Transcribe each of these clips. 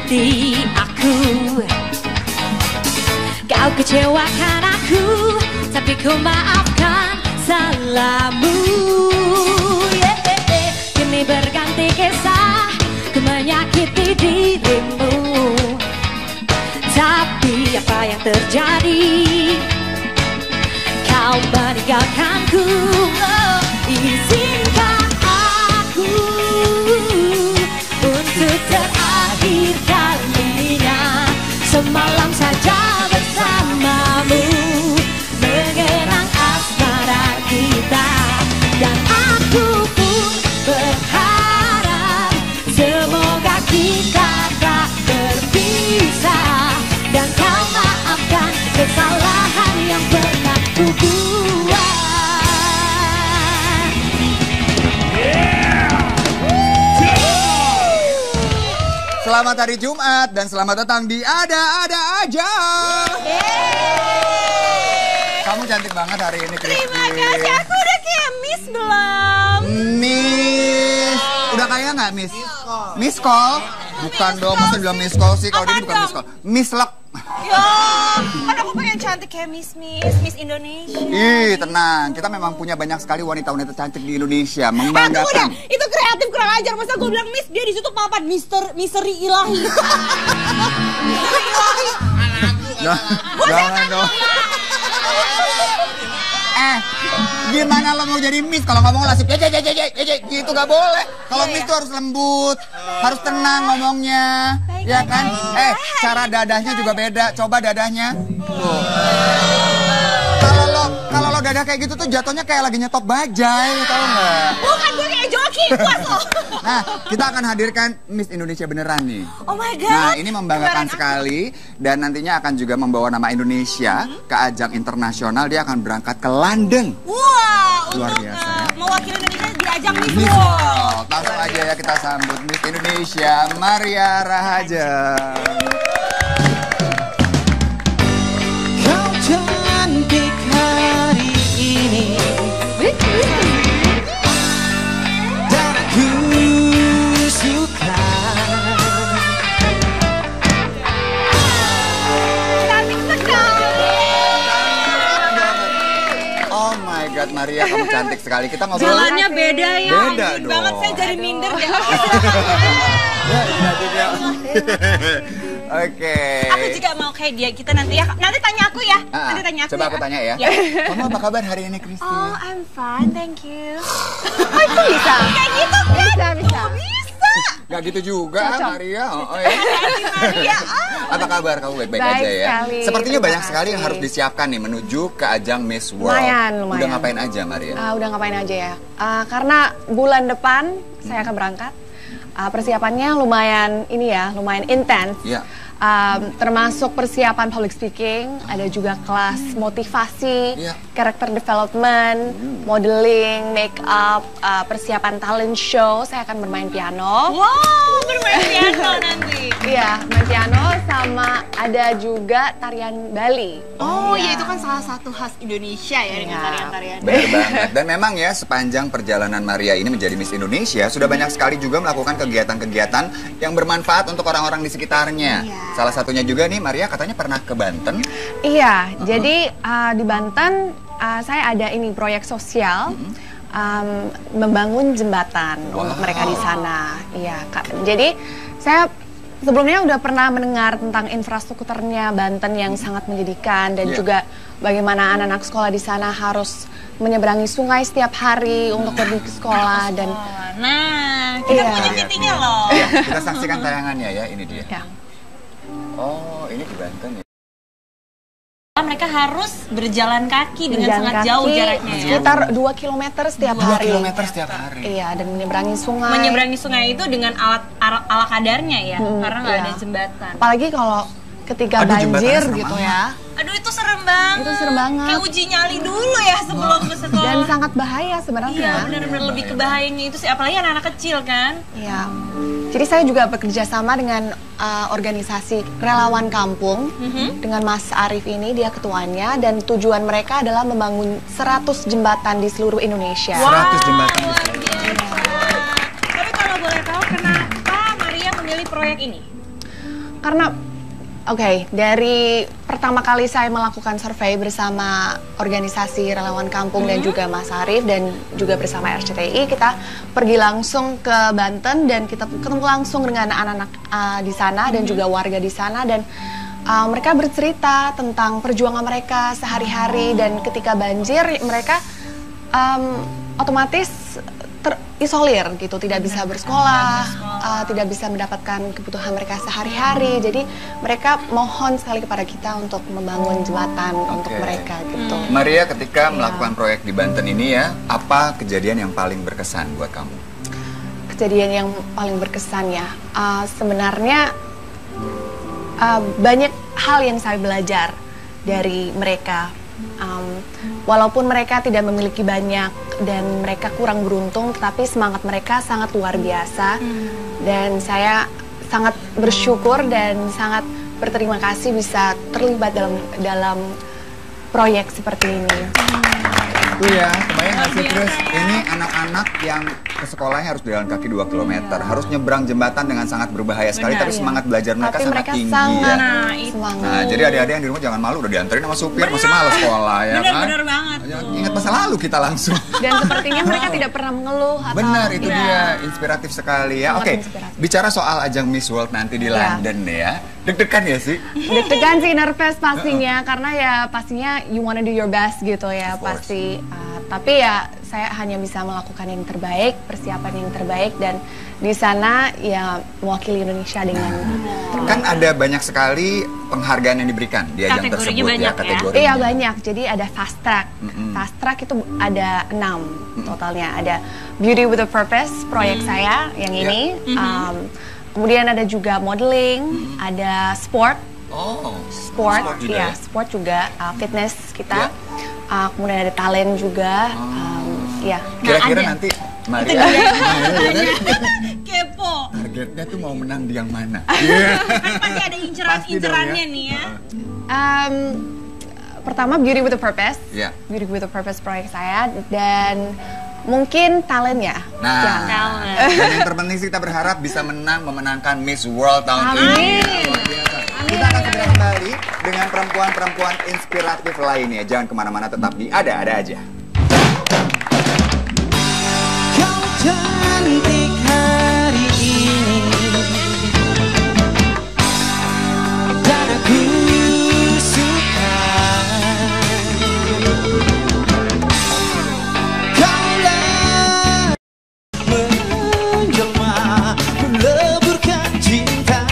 hati aku. Kau kecewakan aku, tapi ku maafkan salahmu. Kini berganti kisah, ku menyakiti dirimu. Tapi apa yang terjadi? Kau meninggalkanku. Oh, izinkan aku untuk terakhir kalinya semalam saja bersamamu, mengenang asmara kita. Dan aku pun berharap semoga kita tak berpisah, dan kau maafkan kesalahan yang pernah ku buat. Selamat hari Jumat dan selamat datang di Ada-Ada Aja. Kamu cantik banget hari ini, Kristi. Terima kasih, aku udah kayak Miss belum? Miss, udah kaya nggak Miss? Miss Call? Bukan dong, masa bilang Miss Call sih? Kalau ini bukan Miss Call, Miss Luck. Ya, kan aku pengen cantik kayak Miss Indonesia. Ih, tenang, kita memang punya banyak sekali wanita-wanita cantik di Indonesia, Udah, membanggakan. itu kreatif kurang ajar. Masa gue bilang Miss, dia di situ papan misteri ilahi. Misteri ilahi. Jangan dong. Gimana lo mau jadi Miss kalau ngomong lasip gitu gak boleh. Kalau Miss tuh harus lembut, harus tenang ngomongnya, ya kan? Cara dadahnya juga beda. Coba dadahnya. Tuh. Kalau lo dadah kayak gitu tuh jatuhnya kayak lagi nyetop bajai, tau nggak? Bukan, gue kayak joki, puas lo. Nah, kita akan hadirkan Miss Indonesia beneran nih. Oh my God. Nah, ini membanggakan sekali dan nantinya akan juga membawa nama Indonesia ke ajang internasional. Dia akan berangkat ke London. Wah, luar untuk biasa ya. mewakili Indonesia di ajang Miss Miss World. World. Langsung aja ya kita sambut Miss Indonesia Maria Rahaja. Kau cantik hari ini dan aku suka. Cantik sekali. Oh my God, Maria, kamu cantik sekali. Kita ngobrol. Jalannya beda ya. Beda anjing dong. banget, saya jadi minder deh. Ya, cantik ya. Oke. Aku juga mau kayak dia. Kita nanti ya. Nanti tanya aku ya. Nanti tanya aku. Coba ya. aku tanya ya. Ya. Kamu apa kabar hari ini, Kristi? Oh, I'm fine, thank you. Oh, itu bisa. Kayak gitu kan? Bisa. Oh, bisa. Gak gitu juga, Maria. Ya. Maria. Apa kabar? Kamu baik-baik Baik aja ya? sekali, Sepertinya terima banyak sekali yang kasih. harus disiapkan nih menuju ke ajang Miss World. Lumayan. Udah ngapain aja, Maria? Udah ngapain aja ya? Karena bulan depan saya akan berangkat. Persiapannya lumayan lumayan intens. Iya. Termasuk persiapan public speaking, ada juga kelas motivasi, Iya. character development, modeling, make up, persiapan talent show. Saya akan bermain piano. Wow, bermain piano nanti. Iya, main piano sama ada juga tarian Bali. Oh, Iya. ya itu kan salah satu khas Indonesia ya dengan Iya. tarian-tarian. Benar banget. Dan memang ya sepanjang perjalanan Maria ini menjadi Miss Indonesia sudah banyak sekali juga melakukan kegiatan-kegiatan yang bermanfaat untuk orang-orang di sekitarnya. Iya. Salah satunya juga nih Maria katanya pernah ke Banten. Iya, jadi di Banten saya ada ini proyek sosial membangun jembatan untuk mereka di sana. Iya, Kak. Jadi saya sebelumnya udah pernah mendengar tentang infrastrukturnya Banten yang sangat menyedihkan dan juga bagaimana anak-anak sekolah di sana harus menyeberangi sungai setiap hari untuk pergi ke sekolah dan Nah, kita Iya. punya fittingnya loh. Ya, kita saksikan tayangannya ya, ini dia. ya. Oh, ini di Banten ya. Mereka harus berjalan kaki dengan Berjalan sangat kaki jauh jaraknya ya. sekitar 2 kilometer setiap 2 hari. kilometer setiap hari. Iya, dan menyeberangi sungai. Menyeberangi sungai itu dengan ala kadarnya ya, karena nggak iya. ada jembatan. Apalagi kalau ketika Aduh, jembatannya banjir serem gitu amat. ya. Aduh, itu serem banget. Itu serem banget. Kayak uji nyali dulu ya sebelum ke sekolah. Dan sangat bahaya sebenarnya. Iya, benar-benar lebih kebahayanya itu sih, apalagi anak-anak kecil kan. Iya. Jadi saya juga bekerja sama dengan organisasi relawan kampung dengan Mas Arief ini, dia ketuanya, dan tujuan mereka adalah membangun 100 jembatan di seluruh Indonesia. 100 jembatan. Luar biasa. Tapi kalau boleh tahu kenapa Maria memilih proyek ini? Karena Oke, dari pertama kali saya melakukan survei bersama organisasi relawan kampung dan juga Mas Arief dan juga bersama RCTI, kita pergi langsung ke Banten dan kita ketemu langsung dengan anak-anak di sana dan juga warga di sana, dan mereka bercerita tentang perjuangan mereka sehari-hari, dan ketika banjir mereka otomatis terisolir gitu, tidak bisa bersekolah, tidak bisa mendapatkan kebutuhan mereka sehari-hari. Jadi mereka mohon sekali kepada kita untuk membangun jembatan untuk mereka gitu. Maria, ketika melakukan proyek di Banten ini ya, apa kejadian yang paling berkesan buat kamu? Kejadian yang paling berkesan ya, sebenarnya banyak hal yang saya belajar dari mereka. Walaupun mereka tidak memiliki banyak dan mereka kurang beruntung, tetapi semangat mereka sangat luar biasa. Dan saya sangat bersyukur dan sangat berterima kasih bisa terlibat dalam proyek seperti ini. Itu ya, kebayang nggak sih Chris? Ini anak-anak yang ke sekolahnya harus jalan kaki 2 km, harus nyebrang jembatan dengan sangat berbahaya sekali, tapi semangat belajar mereka sangat tinggi ya. Nah, jadi adik-adik yang di rumah jangan malu, udah dianterin sama supir, masih malas sekolah ya kan? Bener banget. Ingat masa lalu kita langsung. Dan sepertinya mereka tidak pernah mengeluh atau... Benar, itu dia, inspiratif sekali ya. Oke, bicara soal ajang Miss World nanti di London ya, deg-degan ya sih? Deg-degan sih, nervous pastinya, karena ya pastinya you wanna do your best gitu ya, pasti. Tapi ya saya hanya bisa melakukan yang terbaik, persiapan yang terbaik, dan di sana ya mewakili Indonesia dengan terbaik. Kan ada banyak sekali penghargaan yang diberikan di ajang tersebut ya, kategorinya. Iya banyak, jadi ada fast track. Fast track itu ada 6 totalnya. Ada Beauty with a Purpose, proyek saya yang ini. Kemudian ada juga modeling, ada sport. Sport juga, fitness kita. Kemudian ada talent juga. Ya. Kira-kira nanti Maria kepo. Targetnya tuh mau menang di yang mana? Pasti ada incerannya nih ya. Pertama Beauty with a Purpose. Beauty with a Purpose proyek saya, dan mungkin talent ya. Nah, dan yang terpenting sih kita berharap bisa memenangkan Miss World tahun ini. Kita akan segera kembali dengan perempuan-perempuan inspiratif lainnya. Jangan kemana-mana, tetap di Ada-Ada Aja. Kau cantik hari ini, dan aku suka. Kaulah menjelma, meleburkan cinta.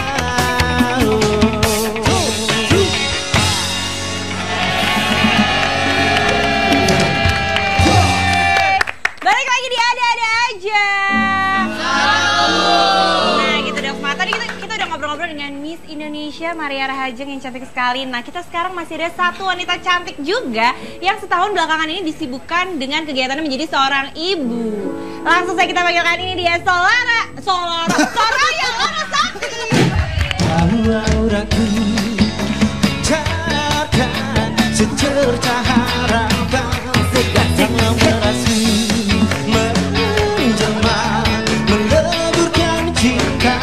Balik lagi di Ada-Ada Aja. Nah gitu dong, tadi kita udah ngobrol-ngobrol dengan Miss Indonesia Maria Rahajeng yang cantik sekali. Nah kita sekarang masih ada satu wanita cantik juga yang setahun belakangan ini disibukkan dengan kegiatannya menjadi seorang ibu. Langsung saja kita panggilkan, ini dia Soraya Larasati. Auraku cahkan secercah harapan, segala merasa menjelma, meleburkan cinta.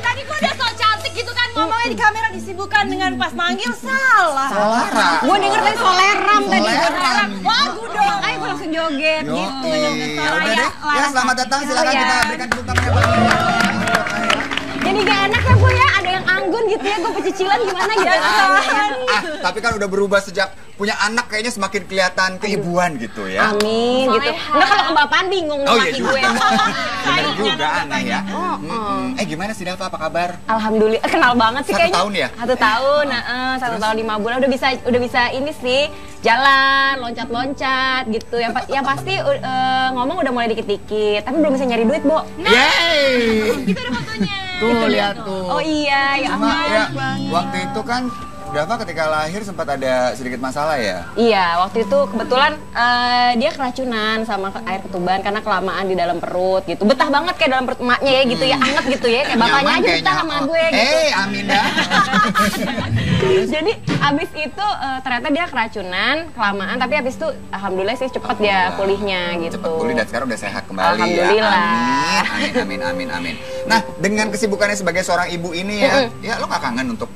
Tadi gue udah so cantik gitu kan ngomongnya di kamera, disibukkan dengan pas manggil salah. Gue denger tadi soleram tadi. Lagu dong, makanya gue langsung joget gitu. Ya udah deh, ya selamat datang, silakan kita berikan tepuk tangan. Jadi gak enak ya Bu ya, ada yang anggun gitu ya, gue pecicilan gimana gitu. Tapi kan udah berubah sejak punya anak, kayaknya semakin kelihatan keibuan gitu ya. Amin gitu. Enggak, kalau kebapaan bingung Oh laki iya gue. bener juga aneh ya. Gimana sih Dava, apa kabar? Alhamdulillah, kenal banget sih 1 kayaknya. tahun ya? 1 tahun, 1 tahun 5 bulan udah bisa ini sih, jalan, loncat-loncat gitu. Yang pasti ngomong udah mulai dikit-dikit, tapi belum bisa nyari duit, Bo. Yeay! Itu ada fotonya. Tuh lihat tuh. Oh iya, ya Cuma ya, ampun. waktu itu kan Dava ketika lahir sempat ada sedikit masalah ya? Iya, waktu itu kebetulan dia keracunan sama air ketuban karena kelamaan di dalam perut gitu. Betah banget kayak dalam perut emaknya ya gitu ya, anget gitu ya. Kayak bapaknya aja betah sama gue gitu. Amin dah. Jadi abis itu ternyata dia keracunan, kelamaan. Tapi abis itu alhamdulillah sih cepet dia pulihnya gitu. Cepet pulih dan sekarang udah sehat kembali. Alhamdulillah. Ya. Amin. Nah, dengan kesibukannya sebagai seorang ibu ini ya lo gak kangen untuk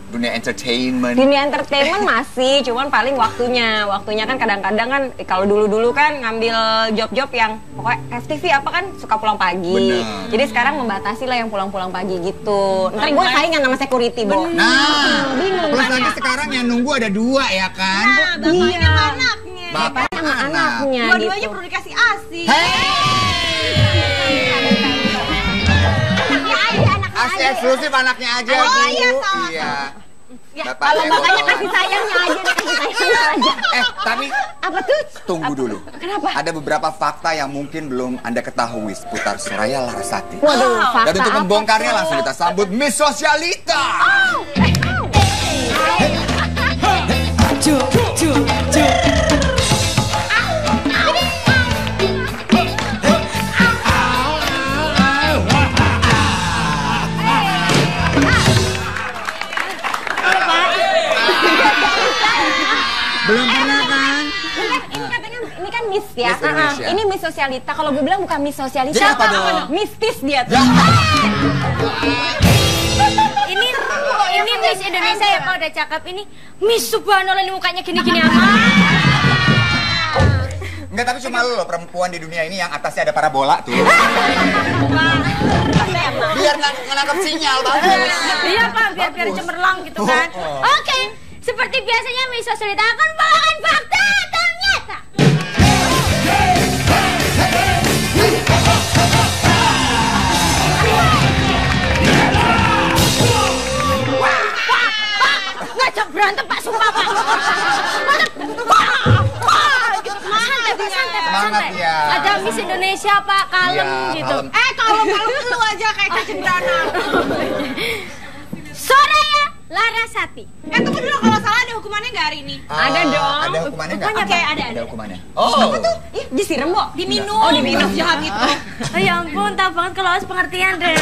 dunia entertainment? Dunia entertainment masih, cuman paling waktunya kan kadang-kadang kan kalau dulu-dulu kan ngambil job-job yang pokoknya FTV apa kan suka pulang pagi. Bener. Jadi sekarang membatasi lah yang pulang-pulang pagi gitu. Ntar gue saingan sama security, Bo. Nah, bingung plus kan lagi ya? sekarang yang nunggu ada 2 ya kan? Nah, bapaknya sama anaknya. Bapak sama anaknya Dua-duanya gitu. perlu dikasih ASI. Asli eksklusif anaknya aja. Oh, Bu. iya, salah. Iya. Ya, Kalau yang bapaknya bohong. kasih sayangnya aja, dia kasih sayangnya aja. Tapi Apa tuh? tunggu dulu. Kenapa? Ada beberapa fakta yang mungkin belum Anda ketahui seputar Soraya Larasati. Waduh, fakta Dan untuk apa membongkarnya tuh? langsung kita sambut Miss Sosialita. Belum pernah kan? Ini katanya ini kan Miss ya. Miss Indonesia. Ini Miss Sosialita. Kalau gue bilang bukan Miss Sosialita. Jadi apa dong? Mistis dia tuh. Ya. Ini Miss Indonesia ya, Pak, udah cakep. Ini Miss Subhanallah, ini mukanya gini-gini amat. Enggak, tapi cuma lo perempuan di dunia ini yang atasnya ada parabola tuh. Biar nggak nangkep sinyal bagus. Iya, Pak, biar cemerlang gitu kan. Oke, seperti biasanya Miss Sosialita akan bawakan fakta ternyata. Ngajak berantem Pak, sumpah Pak. Santai, Semangat ya. Ada Miss Indonesia Pak, kalem Iya, gitu. kalem. kalau lu aja kayak kecendana. Soraya Larasati. Tunggu dulu, kalau salah ada hukumannya nggak hari ini? Ada dong. Ada hukumannya nggak? Hukumannya kayak ada. Ada hukumannya. Oh. Ih, disiram, Bo. Diminum. Oh, diminum. Jahat itu. Oh ya ampun, tahu banget kalau harus pengertian deh.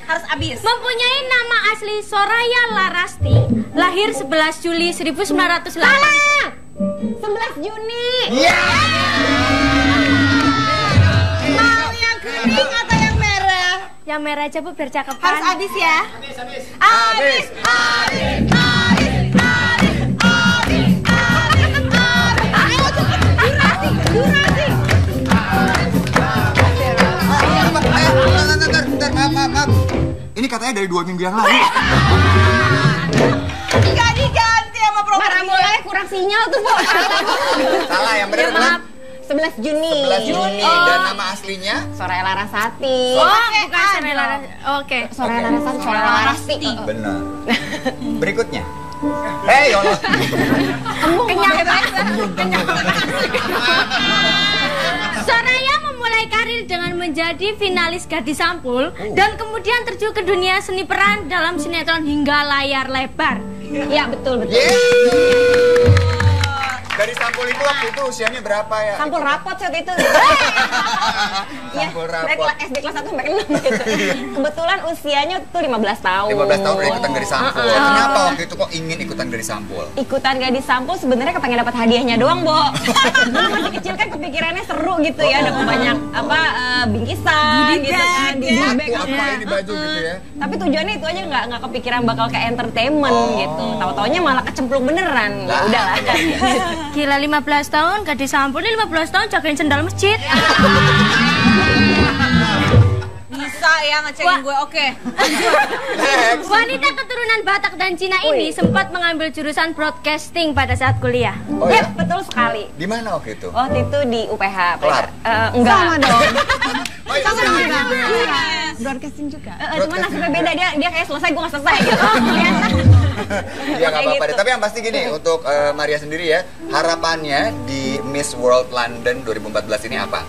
Harus habis. Mempunyai nama asli Soraya Larasti, lahir 11 Juli 1908. Salah! 11 Juni. Iya. Mau yang kuning atau yang merah? Yang merah aja Bu, biar Harus cakepan. habis ya. Habis. Bentar, maaf. Ini katanya dari 2 minggu yang lalu. Nggak diganti sama Parabolanya kurang sinyal tuh, Bo. Salah, yang benar Ya, maaf. 11 Juni. 11 Juni. Dan nama aslinya? Soraya Larasati. Oh, Oke, bukan Soraya Larasati. Oke. Soraya Larasati, Soraya Larasti. Benar. Berikutnya. Hei, Allah. Soraya memulai karir dengan menjadi finalis Gadis Sampul dan kemudian terjun ke dunia seni peran dalam sinetron hingga layar lebar. Iya, betul. Yeay. Dari sampul itu waktu itu usianya berapa ya? Sampul rapot saat itu. Sampul Dari rapot. SD kelas 1 sampai 6 gitu. Kebetulan usianya tuh 15 tahun. 15 tahun udah ikutan Gadis Sampul. Kenapa waktu itu kok ingin ikutan Gadis Sampul? Ikutan Gadis Sampul sebenarnya kepengen dapat hadiahnya doang, Bo. Dulu masih kecil kan kepikirannya seru gitu ya, dapat banyak bingkisan gitu kan, di Aku bag apa ini baju gitu ya? Tapi tujuannya itu aja nggak kepikiran bakal ke entertainment gitu. Tahu-taunya malah kecemplung beneran. Ya udahlah. Gila, 15 tahun Gadis Sampul ini 15 tahun jagain sendal masjid. Bisa ya ngecekin gue, oke. Wanita keturunan Batak dan Cina ini sempat mengambil jurusan broadcasting pada saat kuliah. Oh ya? Betul sekali. Di mana waktu itu? Waktu itu di UPH. Kelar? Enggak. Sama dong. Oh, iya, Broadcasting juga. Cuma nasibnya beda, dia kayak selesai, gue nggak selesai gitu. Ya nggak apa-apa deh. gitu. Tapi yang pasti gini, untuk Maria sendiri ya, harapannya di Miss World London 2014 ini apa?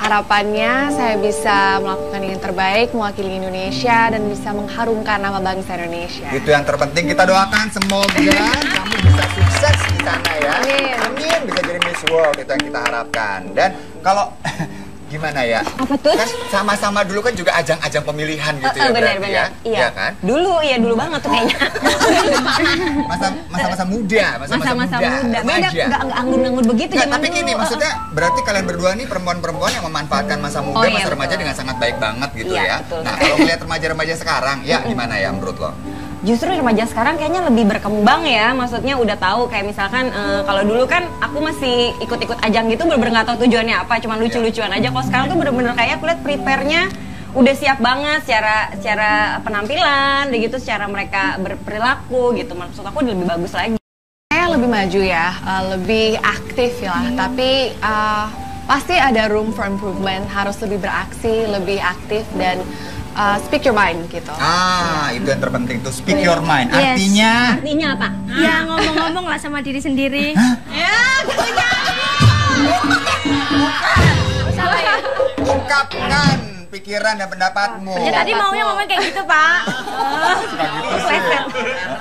harapannya saya bisa melakukan yang terbaik, mewakili Indonesia dan bisa mengharumkan nama bangsa Indonesia. Itu yang terpenting, kita doakan semoga kamu bisa sukses di sana ya. Amin. Amin, bisa jadi Miss World, itu yang kita harapkan. Dan kalau gimana ya? Apa tuh? Kan sama-sama dulu kan juga ajang-ajang pemilihan gitu ya, berarti ya. Iya kan? Dulu banget tuh kayaknya. Masa-masa muda, Masa-masa muda. Beda, remaja. nggak anggun-anggun begitu Nggak, zaman tapi gini, dulu. maksudnya berarti kalian berdua nih perempuan-perempuan yang memanfaatkan masa muda, Oh, iya, masa remaja betul. dengan sangat baik banget gitu Iya, ya. betul. Nah, kalau melihat remaja-remaja sekarang, ya gimana ya menurut lo? Justru remaja sekarang kayaknya lebih berkembang ya, maksudnya udah tahu kayak misalkan kalau dulu kan aku masih ikut-ikut ajang gitu bener-bener nggak tahu tujuannya apa, cuma lucu-lucuan aja. Kalau sekarang tuh bener-bener kayak aku lihat prepare-nya udah siap banget secara penampilan, gitu, secara mereka berperilaku gitu. Maksud aku udah lebih bagus lagi. Saya lebih maju ya, lebih aktif ya, tapi pasti ada room for improvement, harus lebih beraksi, lebih aktif dan speak your mind gitu. Itu yang terpenting tuh, speak your mind. Yes. Artinya Artinya apa? Ya ngomong-ngomong lah sama diri sendiri. Ya, punya. Salah ya. ungkapkan pikiran dan pendapatmu. Ya tadi maunya ngomong kayak gitu, Pak. Pleset.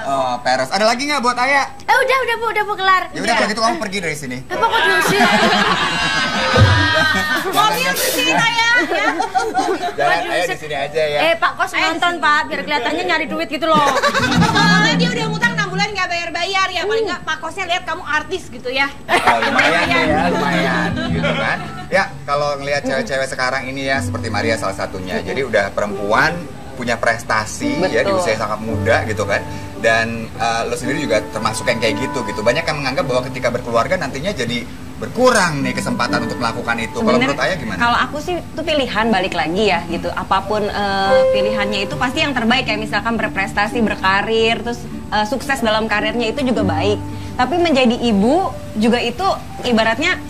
Oh, Peres. Ada lagi nggak buat Ayah? Udah Bu kelar. Ya udah kalau gitu kamu pergi dari sini. Apa kok diusir? Mobil sini Ayah ya. Jangan, Ayah di sini aja ya. Pak kos nonton, Pak, biar kelihatannya nyari duit gitu loh. Soalnya dia udah ngutang 6 bulan nggak bayar-bayar ya. Paling nggak Pak Kosnya lihat kamu artis gitu ya. Oh, lumayan deh ya, lumayan gitu kan. Ya, kalau ngelihat cewek-cewek sekarang ini ya seperti Maria salah satunya. Jadi udah perempuan punya prestasi ya di usia sangat muda gitu kan. Dan lo sendiri juga termasuk yang kayak gitu. Banyak yang menganggap bahwa ketika berkeluarga nantinya jadi berkurang nih kesempatan untuk melakukan itu. Kalau menurut Ayah gimana? Kalau aku sih itu pilihan balik lagi ya gitu. Apapun pilihannya itu pasti yang terbaik, kayak misalkan berprestasi, berkarir, terus sukses dalam karirnya itu juga baik. Tapi menjadi ibu juga itu ibaratnya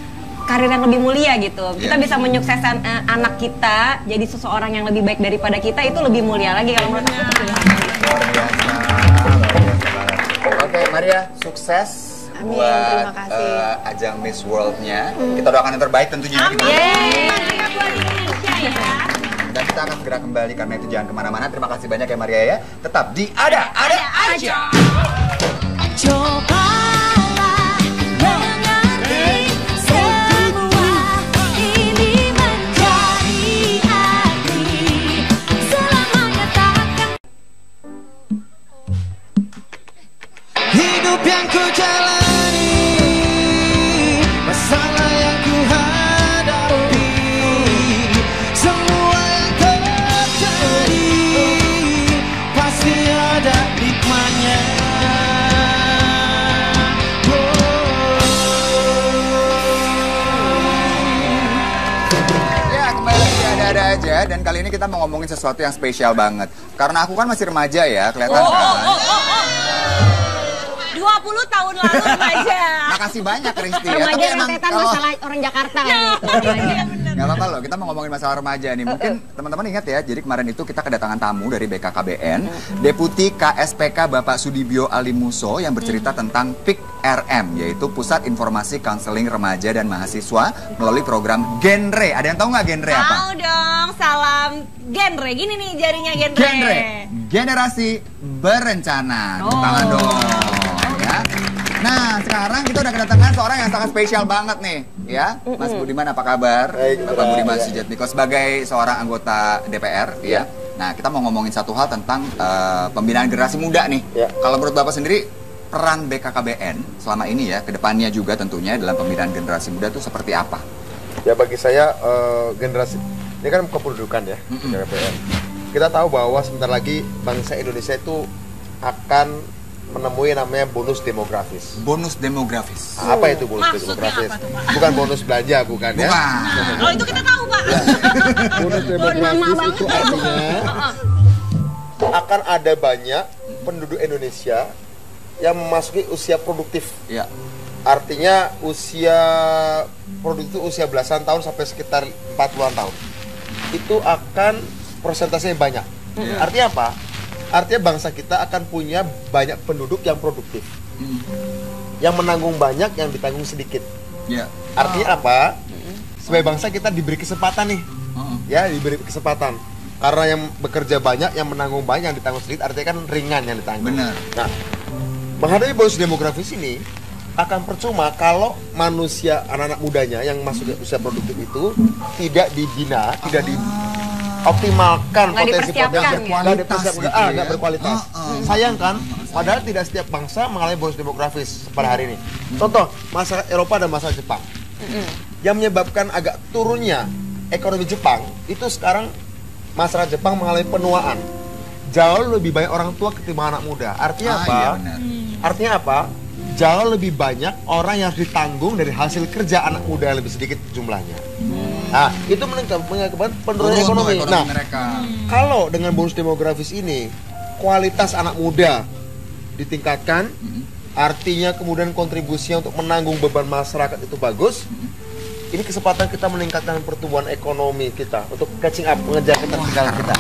karir yang lebih mulia gitu. Kita bisa menyukseskan anak kita jadi seseorang yang lebih baik daripada kita, itu lebih mulia lagi kalau menurut aku itu pilihan. Luar biasa banget. Oke, Maria, sukses. Amin, Buat terima kasih. ajang Miss World-nya. Kita doakan yang terbaik tentunya. Amin. Semoga buat Indonesia ya. Dan kita akan segera kembali karena itu jangan kemana-mana. Terima kasih banyak ya Maria ya. Tetap di Ada Aja. Cobalah mengerti semua ini menjadi arti selamanya takkan. Hidup yang ku jalani, masalah yang ku hadapi, semua yang terjadi pasti ada hikmahnya. Ya, kembali lagi di Ada Aja. Dan kali ini kita mau ngomongin sesuatu yang spesial banget. Karena aku kan masih remaja ya, kelihatan kan. 20 tahun lalu remaja. Makasih banyak Kristi ya. Remaja emang rentetan kalau masalah orang Jakarta gitu. nggak apa-apa loh, kita mau ngomongin masalah remaja nih. Mungkin teman-teman ingat ya, jadi kemarin itu kita kedatangan tamu dari BKKBN, Deputi KSPK Bapak Sudibyo Alimuso yang bercerita tentang PIK-RM, yaitu Pusat Informasi Konseling Remaja dan Mahasiswa melalui program Genre. Ada yang tahu nggak genre apa? Tahu dong, salam genre. Gini nih jarinya genre. Genre, generasi berencana. Tepuk tangan dong. Ya. Nah, sekarang kita udah kedatangan seorang yang sangat spesial banget nih, ya. Mas Budiman, apa kabar? Baik, Bapak Budiman Sujatmiko sebagai seorang anggota DPR, ya. Nah, kita mau ngomongin satu hal tentang pembinaan generasi muda nih. Ya. Kalau menurut Bapak sendiri, peran BKKBN selama ini ya, kedepannya juga tentunya dalam pembinaan generasi muda itu seperti apa? Ya bagi saya generasi ini kan kependudukan ya, DPR. Kita tahu bahwa sebentar lagi bangsa Indonesia itu akan menemui namanya bonus demografis. Bonus demografis. Apa itu bonus Maksudnya demografis? apa tuh, Pak? Bukan bonus belanja, bukan ya. Bukan. Oh itu kita tahu Pak. Bonus demografis itu artinya akan ada banyak penduduk Indonesia yang memasuki usia produktif. Ya. Artinya usia produktif itu usia belasan tahun sampai sekitar 40-an tahun. Itu akan persentasenya banyak. Artinya apa? Artinya bangsa kita akan punya banyak penduduk yang produktif. Yang menanggung banyak, yang ditanggung sedikit. Ya. Artinya apa? sebagai bangsa kita diberi kesempatan nih. Ya, diberi kesempatan. Karena yang bekerja banyak, yang menanggung banyak, yang ditanggung sedikit, artinya kan ringan yang ditanggung. Benar. Nah, menghadapi bonus demografis ini akan percuma kalau manusia, anak-anak mudanya yang masuk ke usia produktif itu tidak dibina, tidak dioptimalkan potensi nggak berkualitas. Sayang kan, padahal tidak setiap bangsa mengalami bonus demografis pada hari ini. Contoh, masyarakat Eropa dan masyarakat Jepang. Yang menyebabkan agak turunnya ekonomi Jepang, itu sekarang masyarakat Jepang mengalami penuaan. Jauh lebih banyak orang tua ketimbang anak muda. Artinya apa? Iya, Artinya apa? Jauh lebih banyak orang yang harus ditanggung dari hasil kerja anak muda yang lebih sedikit jumlahnya. Nah, itu mengakibatkan penurunan ekonomi. Nah, kalau dengan bonus demografis ini, kualitas anak muda ditingkatkan, artinya kemudian kontribusinya untuk menanggung beban masyarakat itu bagus. Ini kesempatan kita meningkatkan pertumbuhan ekonomi kita untuk catching up, mengejar ketertinggalan kita.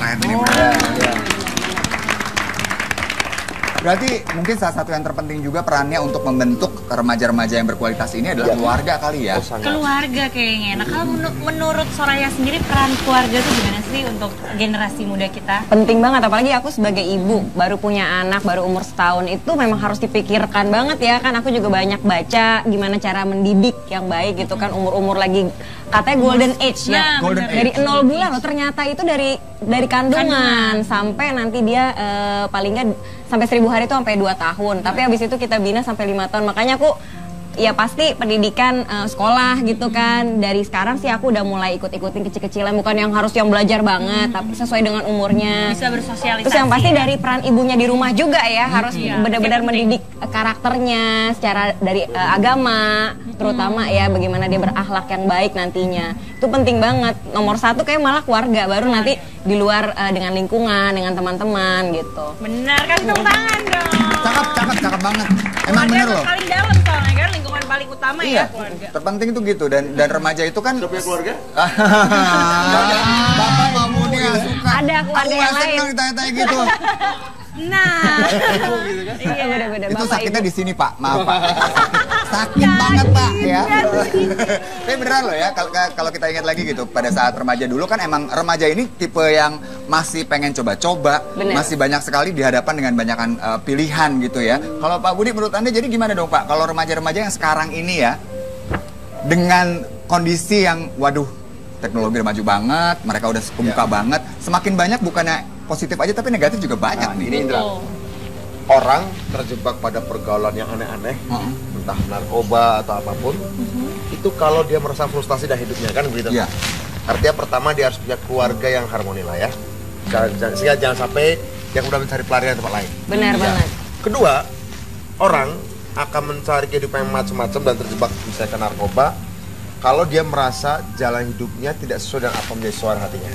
Berarti mungkin salah satu yang terpenting juga perannya untuk membentuk remaja-remaja yang berkualitas ini adalah keluarga kali ya. Keluarga kayaknya. Nah, kalau menurut Soraya sendiri peran keluarga itu gimana sih untuk generasi muda kita? Penting banget, apalagi aku sebagai ibu baru punya anak, baru umur setahun, itu memang harus dipikirkan banget ya kan. Aku juga banyak baca gimana cara mendidik yang baik gitu kan, umur-umur lagi katanya golden age ya. Golden Dari 0 bulan loh, ternyata itu dari kandungan sampai nanti dia paling nggak sampai 1000 hari itu sampai 2 tahun. Tapi habis itu kita bina sampai 5 tahun. Makanya aku ya pasti pendidikan sekolah gitu kan. Dari sekarang sih aku udah mulai ikut-ikutin kecil-kecilan, bukan yang harus yang belajar banget, tapi sesuai dengan umurnya. Bisa bersosialisasi. Terus yang pasti dari peran ibunya di rumah juga ya, harus benar-benar mendidik karakternya secara dari agama, terutama ya bagaimana dia berakhlak yang baik nantinya. Itu penting banget. Nomor 1 kayak malah keluarga, baru nanti di luar dengan lingkungan, dengan teman-teman gitu. Benar, kasih tepuk tangan dong. Cakep banget. Emang bener loh. Paling dalam soalnya kan, lingkungan paling utama ya keluarga. Terpenting itu gitu, dan remaja itu kan Sudah punya keluarga? Bapak kamu nih gak suka. Ada keluarga yang lain. Senang ditanya-tanya gitu. Nah, Iya beda-beda. Itu Bapak, sakitnya Ibu. di sini Pak, maaf Pak. Sakit banget Pak ya. Tapi beneran loh ya, kalau kita ingat lagi gitu, pada saat remaja dulu kan emang remaja ini tipe yang masih pengen coba-coba, Bener. masih banyak sekali dihadapkan dengan banyakan pilihan gitu ya. Kalau Pak Budi menurut Anda jadi gimana dong Pak? Kalau remaja-remaja yang sekarang ini ya, dengan kondisi yang waduh, teknologi udah maju banget, mereka udah kebuka banget, semakin banyak bukannya positif aja tapi negatif juga banyak nih. Ini Indra, orang terjebak pada pergaulan yang aneh-aneh, entah narkoba atau apapun, itu kalau dia merasa frustasi dalam hidupnya kan begitu. Iya. Artinya pertama dia harus punya keluarga yang harmoni lah ya. Sehingga jangan sampai dia udah mencari pelarian di tempat lain. Benar banget. Kedua, orang akan mencari kehidupan yang macam-macam dan terjebak misalnya ke narkoba kalau dia merasa jalan hidupnya tidak sesuai dengan apa menjadi suara hatinya.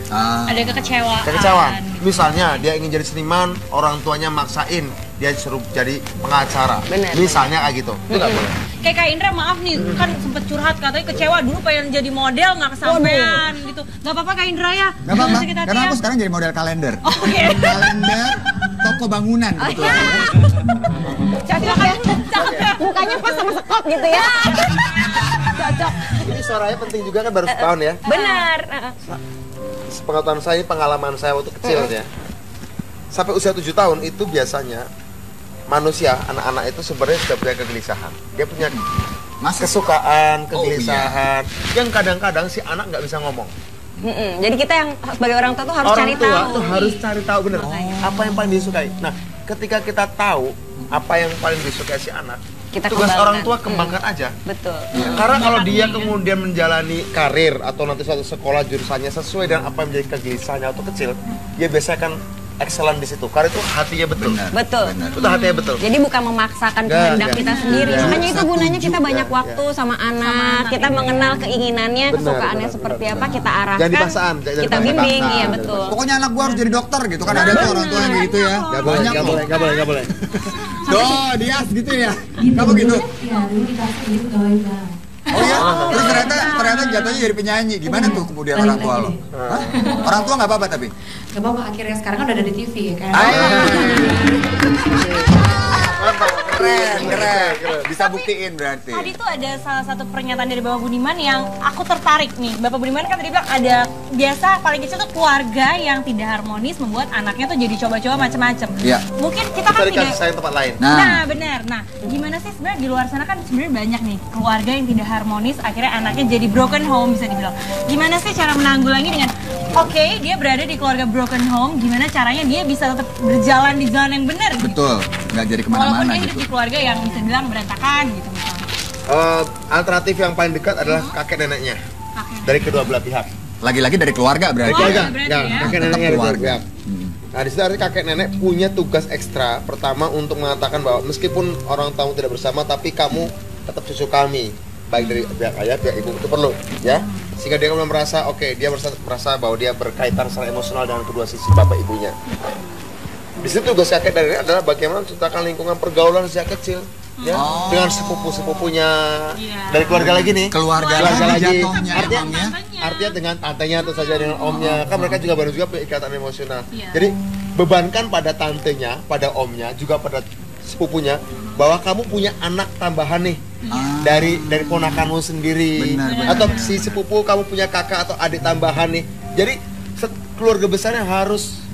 ada kekecewaan. Kekecewaan. Misalnya dia ingin jadi seniman, orang tuanya maksain dia disuruh jadi pengacara. Benar, Misalnya kayak gitu. Itu nggak boleh. Kayak Kak Indra, maaf nih, kan sempet curhat katanya kecewa dulu pengen jadi model nggak kesampean gitu. Nggak apa-apa Kak Indra ya. Gak apa-apa, sakit hati karena ya. aku sekarang jadi model kalender. Oke. Kalender toko bangunan gitu. Cocok ya. Mukanya pas sama sekop gitu ya. Cocok. Ini suaranya penting juga kan baru setahun ya. Benar. Pengetahuan saya, pengalaman saya waktu kecil ya. Sampai usia 7 tahun itu biasanya manusia, anak-anak itu sebenarnya sudah punya kegelisahan. Dia punya kesukaan, kegelisahan, yang kadang-kadang si anak nggak bisa ngomong. Jadi kita yang sebagai orang tua tuh harus cari tahu. Orang tua tuh harus cari tahu bener apa yang paling disukai. Nah, ketika kita tahu apa yang paling disukai si anak, Kita tugas kembangkan. orang tua kembangkan aja. Betul. Karena kalau dia kemudian menjalani karir atau nanti suatu sekolah jurusannya sesuai dengan apa yang menjadi kegelisahannya waktu kecil, dia biasanya kan excellent di situ. Karena itu hatinya betul. Betul. Itu hatinya betul. Jadi bukan memaksakan Nggak, kehendak nggak. kita sendiri. Nggak. Makanya itu gunanya kita Setuju. banyak waktu sama anak. Kita mengenal keinginannya, Benar, kesukaannya benar, seperti benar, apa, kita arahkan. Jangan dipaksakan, jangan Kita dipaksakan. bimbing, iya Jangan betul. Pokoknya anak gua harus jadi dokter gitu kan, ada tuh orang tua yang gitu ya. Gak boleh, Banyak gak loh. boleh, gak boleh, gak boleh. Doh, Dias gitu ya. Kamu gitu. Ya, dulu dikasih gitu gawai banget. Oh iya, terus ternyata jatuhnya jadi penyanyi. Gimana tuh kemudian orang tua lo? Hah? Orang tua nggak apa-apa tapi? Gak apa-apa, akhirnya sekarang kan udah ada di TV ya kan. mantap. Keren. Bisa buktiin berarti. Tadi tuh ada salah satu pernyataan dari Bapak Budiman yang aku tertarik nih. Bapak Budiman kan tadi bilang ada biasa paling kecil tuh keluarga yang tidak harmonis membuat anaknya tuh jadi coba-coba macam-macam. Iya. Mungkin kita kan Cari tidak. kasih sayang tempat lain. Nah, benar. Nah, gimana sih sebenarnya di luar sana kan sebenarnya banyak nih keluarga yang tidak harmonis, akhirnya anaknya jadi broken home bisa dibilang. Gimana sih cara menanggulangi dengan oke, dia berada di keluarga broken home, gimana caranya dia bisa tetap berjalan di jalan yang benar gitu. Betul, nggak jadi Walaupun kemana-mana dia hidup gitu. di keluarga yang bisa dibilang berantakan gitu misalnya. Alternatif yang paling dekat adalah kakek neneknya dari kedua belah pihak. Lagi-lagi dari keluarga berarti. Keluarga, berarti ya, ya. kakek Tetap neneknya dari keluarga. keluarga. Nah, di situ artinya kakek nenek punya tugas ekstra. Pertama untuk mengatakan bahwa meskipun orang tua tidak bersama, tapi kamu tetap cucu kami. Baik dari pihak ayah, pihak ibu itu perlu, ya. Sehingga dia kemudian merasa, dia merasa bahwa dia berkaitan secara emosional dengan kedua sisi bapak ibunya. Di situ tugas kakek dan nenek adalah bagaimana menciptakan lingkungan pergaulan sejak kecil, ya, dengan sepupu-sepupunya dari keluarga lagi nih. Keluarga lagi jatuhnya emang ya. Artinya dengan tantenya atau saja dengan omnya, kan mereka juga baru juga punya ikatan emosional. Jadi bebankan pada tantenya, pada omnya, juga pada sepupunya bahwa kamu punya anak tambahan nih dari ponakanmu sendiri, Benar. atau si sepupu kamu punya kakak atau adik tambahan nih. Jadi keluarga besarnya harus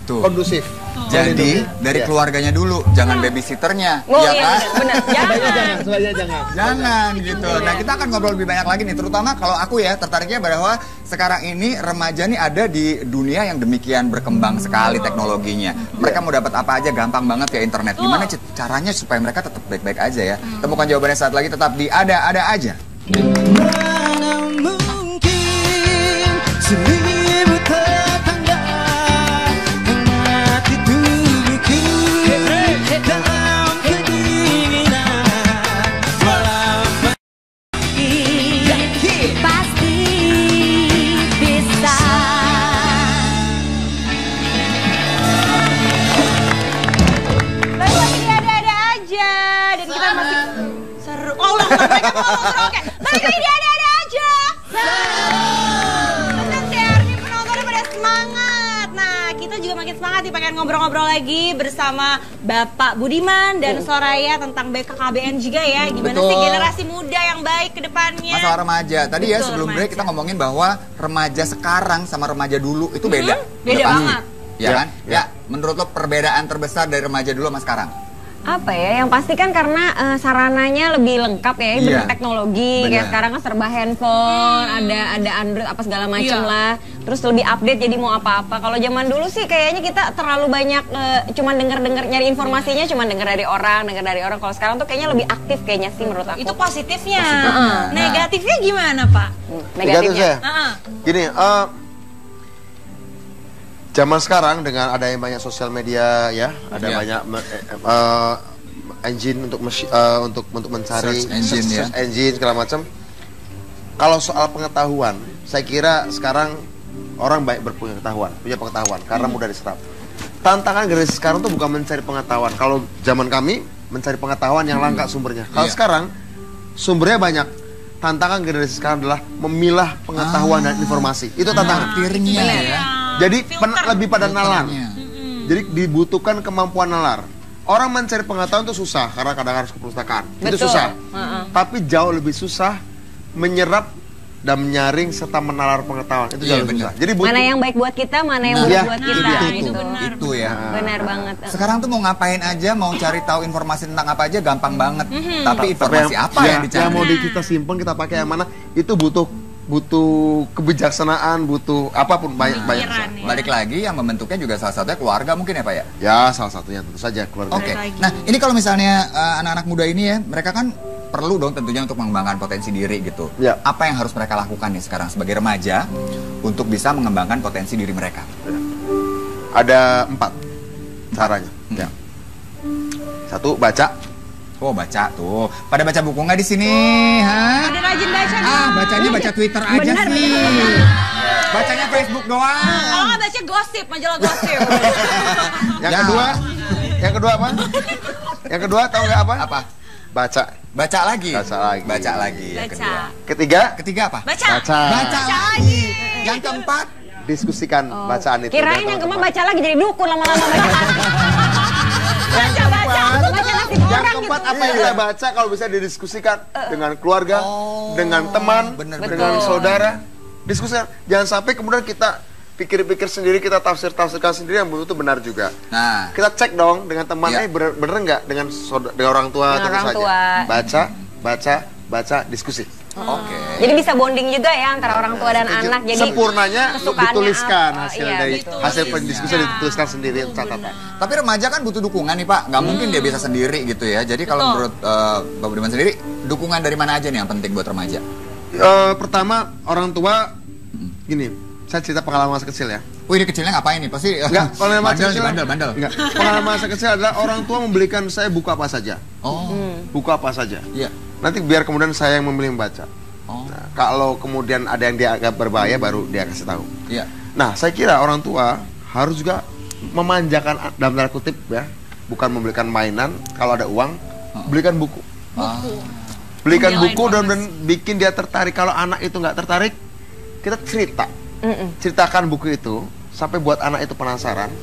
Tuh. kondusif. Jadi dari Ya. keluarganya dulu, jangan babysitternya, Oh ya iya, kan? benar. Sebaiknya jangan. Jangan gitu. Nah, kita akan ngobrol lebih banyak lagi nih, terutama kalau aku ya tertariknya bahwa sekarang ini remaja nih ada di dunia yang demikian berkembang sekali teknologinya. Mereka mau dapat apa aja gampang banget ya internet. Gimana caranya supaya mereka tetap baik-baik aja ya? Temukan jawabannya saat lagi tetap di Ada-Ada Aja. Mana mungkin seribu tetangga mengati tubuhku dalam kedinginan walau Pasti bisa. Balik lagi di Ada-Ada Aja dan kita masih seru. Oh, ulang mereka ngomong seru. Oke, balik lagi di Ada-Ada Aja. Tenang TR nih penontonnya pada semangat. Nah, kita juga makin semangat nih pengen ngobrol-ngobrol lagi bersama Bapak Budiman dan Soraya tentang BKKBN juga ya. Gimana sih Betul. generasi muda yang baik ke depannya? Masalah remaja. Tadi ya Betul, sebelum break remaja. kita ngomongin bahwa remaja sekarang sama remaja dulu itu beda. beda Udah pasti. banget. Ya kan? Ya. Ya, menurut lo perbedaan terbesar dari remaja dulu sama sekarang? Apa ya, yang pasti kan karena sarananya lebih lengkap ya, Iya. berteknologi. Benar. Kayak sekarang kan serba handphone, ada Android apa segala macam Iya. lah. Terus lebih update jadi mau apa-apa. Kalau zaman dulu sih kayaknya kita terlalu banyak cuman denger nyari informasinya cuman denger dari orang. Kalau sekarang tuh kayaknya lebih aktif kayaknya sih menurut aku. Itu positifnya. Nah. Negatifnya gimana, Pak? Negatifnya. Heeh. Gini, zaman sekarang dengan adanya banyak sosial media ya, ada Iya. banyak engine untuk untuk mencari Search engine, ya. search engine segala macam. Kalau soal pengetahuan, saya kira sekarang orang baik punya pengetahuan karena mudah diserap. Tantangan generasi sekarang tuh bukan mencari pengetahuan. Kalau zaman kami mencari pengetahuan yang langka sumbernya. Kalau Iya. sekarang sumbernya banyak. Tantangan generasi sekarang adalah memilah pengetahuan dan informasi. Itu tantangan. Akhirnya ya. Jadi Filter. lebih pada nalar. Filternya. Jadi dibutuhkan kemampuan nalar. Orang mencari pengetahuan itu susah karena kadang harus ke perpustakaan. Itu Betul. susah. Tapi jauh lebih susah menyerap dan menyaring serta menalar pengetahuan. Itu Iya, jauh lebih benar. susah. Jadi butuh Mana yang baik buat kita, mana yang Nah, buruk iya, buat itu kita. dia. itu benar. Itu ya. Benar banget. Sekarang tuh mau ngapain aja, mau cari tahu informasi tentang apa aja gampang banget. Tapi informasi apa yang dicari? Yang mau kita simpan, kita pakai yang mana? Itu butuh kebijaksanaan, butuh apapun banyak. Pikiran, ya. Balik lagi yang membentuknya juga salah satunya keluarga mungkin ya Pak ya? Ya, salah satunya tentu saja keluarga. Oke. lagi. Nah, ini kalau misalnya anak-anak muda ini ya, mereka kan perlu dong tentunya untuk mengembangkan potensi diri gitu. Ya. Apa yang harus mereka lakukan nih sekarang sebagai remaja untuk bisa mengembangkan potensi diri mereka? Ada 4 caranya. Ya. 1, baca. Oh, baca tuh. Pada baca buku nggak di sini? Hah? Udah rajin baca nih. Ah, bacanya baca Twitter aja sih. Bacanya Facebook doang. Kalau nggak baca gosip, majalah gosip. Yang Ya. kedua, apa? Yang kedua tahu nggak apa? Apa? Baca. Baca lagi. Baca lagi. Baca lagi. Yang Baca. kedua. Ketiga, Ketiga apa? Baca. Baca lagi. Yang keempat. diskusikan bacaan itu. Kirain yang kemana baca lagi jadi dukun lama-lama baca. Baca nasi Yang keempat apa yang kita baca kalau bisa didiskusikan dengan keluarga, dengan teman, dengan saudara, diskusikan. Jangan sampai kemudian kita pikir-pikir sendiri, kita tafsirkan sendiri yang belum itu benar juga. Nah, kita cek dong dengan teman, bener nggak dengan orang tua tentu saja. Baca, diskusi. Oke. Jadi bisa bonding juga ya antara orang tua dan anak. Jadi sempurnanya dituliskan hasil dari hasil betul. pendiskusian dituliskan sendiri catatan. Tapi remaja kan butuh dukungan nih Pak, nggak mungkin dia bisa sendiri gitu ya. Jadi kalau menurut Pak Budiman sendiri, dukungan dari mana aja nih yang penting buat remaja? Pertama orang tua, gini, saya cerita pengalaman masa kecil ya. Wih, ini kecilnya ngapain nih? Pasti enggak, pengalaman masa kecil, bandel. Enggak, pengalaman masa kecil adalah orang tua membelikan saya buku apa saja. Buku apa saja. Iya. Nanti biar kemudian saya yang memilih membaca. Nah, kalau kemudian ada yang dianggap berbahaya baru dia kasih tahu. Iya. Nah, saya kira orang tua harus juga memanjakan dalam tanda kutip ya, bukan membelikan mainan. Kalau ada uang, belikan buku. Belikan buku dan bikin dia tertarik. Kalau anak itu nggak tertarik, kita ceritakan buku itu sampai buat anak itu penasaran.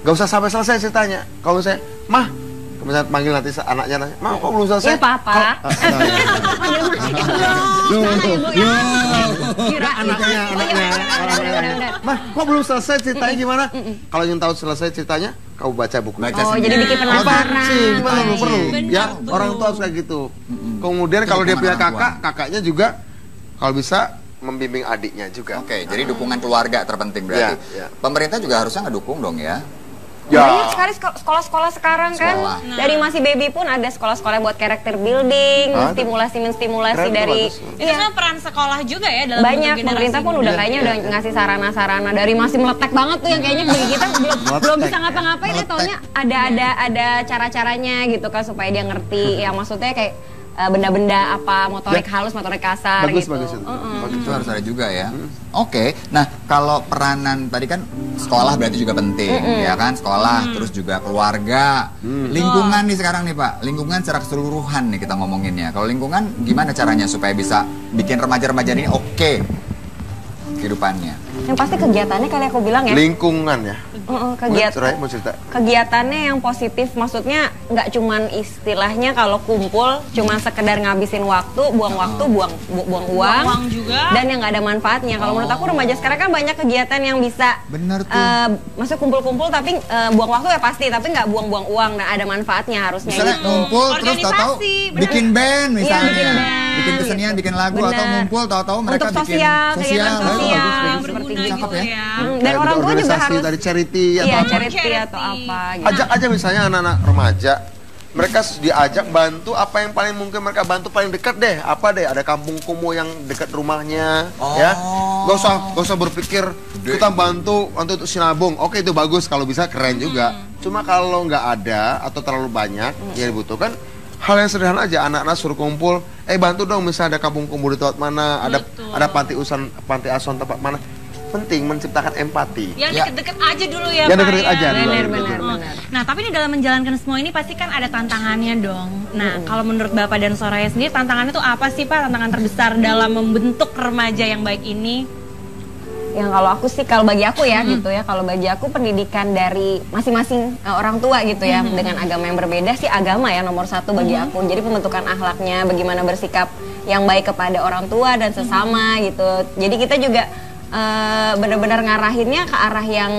Gak usah sampai selesai ceritanya. Kalau saya, mah, kemudian panggil nanti anaknya nanya, mah kok belum selesai? Ya papa. Anaknya. Mah, kok belum selesai ceritanya gimana? Kalau ingin tahu selesai ceritanya, kamu baca buku. Jadi bikin penasaran. Perlu. Ya, orang tua harus kayak gitu. Kemudian kalau dia punya kakaknya juga kalau bisa membimbing adiknya juga. Oke, jadi dukungan keluarga terpenting berarti. Pemerintah juga harusnya ngedukung dong ya. Banyak sekali sekolah-sekolah sekarang kan. Dari masih baby pun ada sekolah-sekolah buat karakter building, menstimulasi dari itu semua peran sekolah juga ya dalam banyak. Pemerintah pun udah kayaknya udah ngasih sarana-sarana dari masih meletek banget tuh yang kayaknya bagi kita belum bisa ngapa-ngapain ya, taunya ada cara-caranya gitu kan supaya dia ngerti ya, maksudnya kayak benda-benda apa, motorik halus, motorik kasar gitu. Bagus itu. Itu harus ada juga ya. Oke, nah kalau peranan tadi kan sekolah berarti juga penting, ya kan? Sekolah, terus juga keluarga, lingkungan nih sekarang nih Pak, lingkungan secara keseluruhan nih kita ngomonginnya. Kalau lingkungan gimana caranya supaya bisa bikin remaja-remaja ini oke kehidupannya? Yang pasti kegiatannya kali aku bilang ya. Lingkungan ya. Mau cerita. Kegiatannya yang positif, maksudnya nggak cuman istilahnya kalau kumpul cuman sekedar ngabisin waktu, buang buang uang juga, dan yang nggak ada manfaatnya. Kalau menurut aku remaja sekarang kan banyak kegiatan yang bisa maksudnya kumpul-kumpul tapi buang waktu ya pasti, tapi nggak buang-buang uang dan ada manfaatnya harusnya. Misalnya ngumpul terus tahu-tahu bikin band misalnya, bikin kesenian, bikin lagu, atau ngumpul tahu-tahu mereka untuk bikin sosial, seperti gitu ya. Dan orang tua juga harus dari charity atau apa gitu. Ajak aja misalnya anak-anak remaja, mereka diajak bantu apa yang paling mungkin mereka bantu paling dekat deh. Apa deh, ada kampung kumuh yang dekat rumahnya, ya. Gak usah berpikir kita bantu untuk sinabung. Oke, itu bagus, kalau bisa keren juga. Cuma kalau nggak ada atau terlalu banyak yang dibutuhkan, hal yang sederhana aja, anak-anak suruh kumpul, bantu dong, misalnya ada kampung kumuh di tempat mana, ada panti asuhan tempat mana. Penting menciptakan empati. Yang deket-deket aja dulu ya, yang Pak. Deket aja. Benar. Nah, tapi ini dalam menjalankan semua ini pasti kan ada tantangannya dong. Nah, kalau menurut Bapak dan Soraya sendiri, tantangannya tuh apa sih Pak? Tantangan terbesar dalam membentuk remaja yang baik ini? Yang kalau aku sih, kalau bagi aku ya gitu ya, kalau bagi aku pendidikan dari masing-masing orang tua gitu ya, dengan agama yang berbeda sih, agama ya nomor satu bagi aku. Jadi pembentukan akhlaknya, bagaimana bersikap yang baik kepada orang tua dan sesama gitu. Jadi kita juga benar-benar ngarahinnya ke arah yang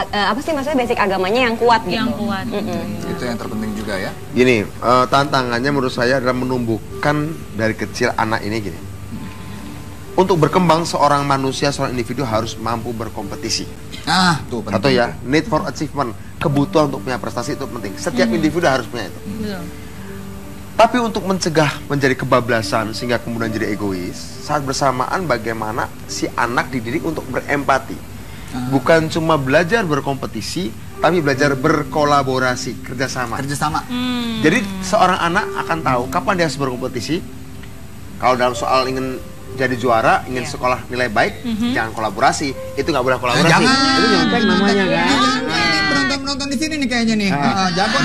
apa sih maksudnya, basic agamanya yang kuat gitu. Yang kuat. Itu yang terpenting juga ya. Gini, tantangannya menurut saya adalah menumbuhkan dari kecil anak ini gini. Untuk berkembang seorang manusia, seorang individu harus mampu berkompetisi. Tuh penting. Atau ya, need for achievement, kebutuhan untuk punya prestasi itu penting. Setiap individu harus punya itu. Tapi untuk mencegah menjadi kebablasan sehingga kemudian jadi egois, saat bersamaan bagaimana si anak dididik untuk berempati. Bukan cuma belajar berkompetisi, tapi belajar berkolaborasi, kerjasama. Jadi seorang anak akan tahu kapan dia harus berkompetisi. Kalau dalam soal ingin jadi juara, ingin sekolah nilai baik, jangan kolaborasi. Itu nggak boleh kolaborasi. Itu nyontek namanya kan. Penonton di sini nih kayaknya nih. Jago.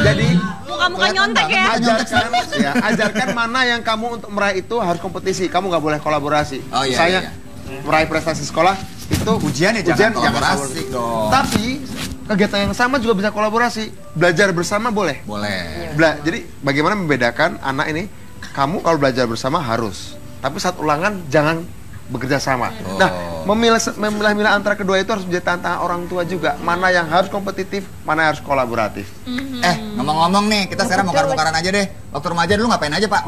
Jadi muka-muka nyontek ya. Ajarkan mana yang kamu untuk meraih itu harus kompetisi. Kamu nggak boleh kolaborasi. Misalnya meraih prestasi sekolah itu ujian ya, jangan kolaborasi dong. Tapi kegiatan yang sama juga bisa kolaborasi. Belajar bersama boleh. Boleh. Jadi bagaimana membedakan anak ini? Kamu kalau belajar bersama harus, tapi saat ulangan jangan bekerja sama. Nah, memilah-milah antara kedua itu harus menjadi tantangan orang tua juga. Mana yang harus kompetitif, mana yang harus kolaboratif. Ngomong-ngomong nih, kita sekarang bongkar-bongkaran aja deh. Waktu remaja dulu ngapain aja, Pak?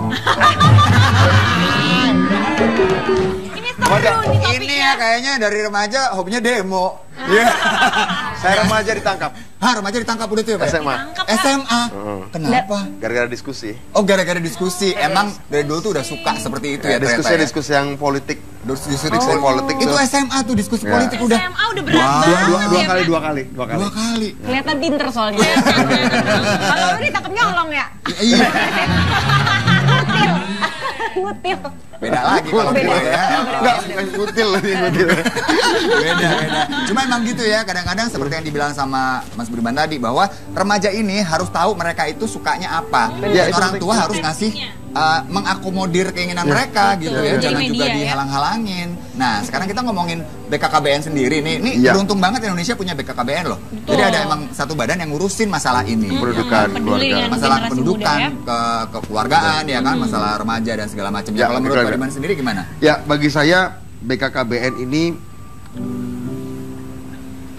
Ini ya kayaknya dari remaja hobinya demo. Iya. Saya remaja ditangkap. Remaja ditangkap udah tuh ya, Pak? SMA. Kenapa? Gara-gara diskusi. Oh, gara-gara diskusi. Emang dari dulu tuh udah suka seperti itu ya? Diskusi yang politik. Diskusi politik. Itu SMA tuh diskusi politik udah. SMA udah berat banget. Dua kali. Kelihatan pinter soalnya. Kalau lu ditangkap nyolong ya? Iya. Ngutil. Beda lagi kalau beda ya. Enggak ngutil. Beda. Cuma emang gitu ya, kadang-kadang seperti yang dibilang sama Mas Budiman tadi, bahwa remaja ini harus tahu mereka itu sukanya apa. Dan orang tua harus ngasih mengakomodir keinginan mereka gitu ya, jangan juga dihalang-halangin. Nah, sekarang kita ngomongin BKKBN sendiri nih. Ini beruntung banget Indonesia punya BKKBN loh. Jadi ada emang satu badan yang ngurusin masalah ini. Pendidikan keluarga. Masalah kependudukan, kekeluargaan ya kan, masalah remaja dan segala macam. Ya, kalau menurut Pak Diman sendiri gimana? Ya, bagi saya BKKBN ini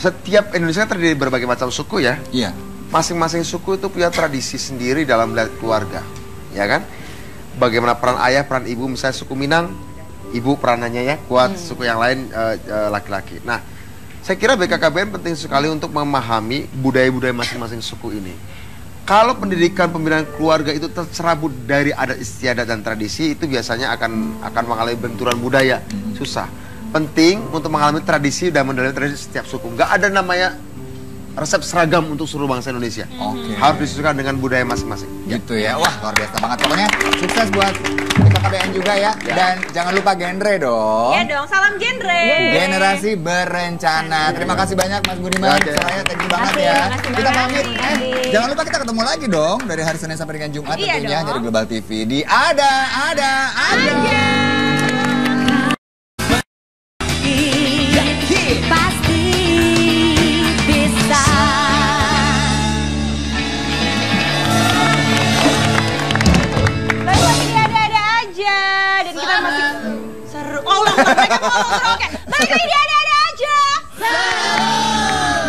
setiap Indonesia terdiri dari berbagai macam suku ya. Iya. Masing-masing suku itu punya tradisi sendiri dalam melihat keluarga. Ya kan? Bagaimana peran ayah, peran ibu, misalnya suku Minang, ibu peranannya ya kuat, suku yang lain laki-laki. Nah, saya kira BKKBN penting sekali untuk memahami budaya-budaya masing-masing suku ini. Kalau pendidikan pembinaan keluarga itu tercerabut dari adat istiadat dan tradisi, itu biasanya akan mengalami benturan budaya, susah. Penting untuk mengalami tradisi dan mendalami tradisi setiap suku. Nggak ada namanya resep seragam untuk seluruh bangsa Indonesia. Harus disesuaikan dengan budaya masing-masing. Gitu ya. Wah, luar biasa banget. Pokoknya sukses buat BKKBN juga ya. Dan jangan lupa genre dong. Iya dong, salam genre. Generasi berencana. Terima kasih banyak Mas Budiman. Saya thank you banget ya. Kita pamit. Jangan lupa kita ketemu lagi dong dari hari Senin sampai dengan Jumat tentunya hanya di Global TV di Ada. Pasti bisa. Balik lagi di Ada-Ada aja. Dan kita masih seru. Oh, mereka ngomong seru. Oke, balik lagi di Ada-Ada aja.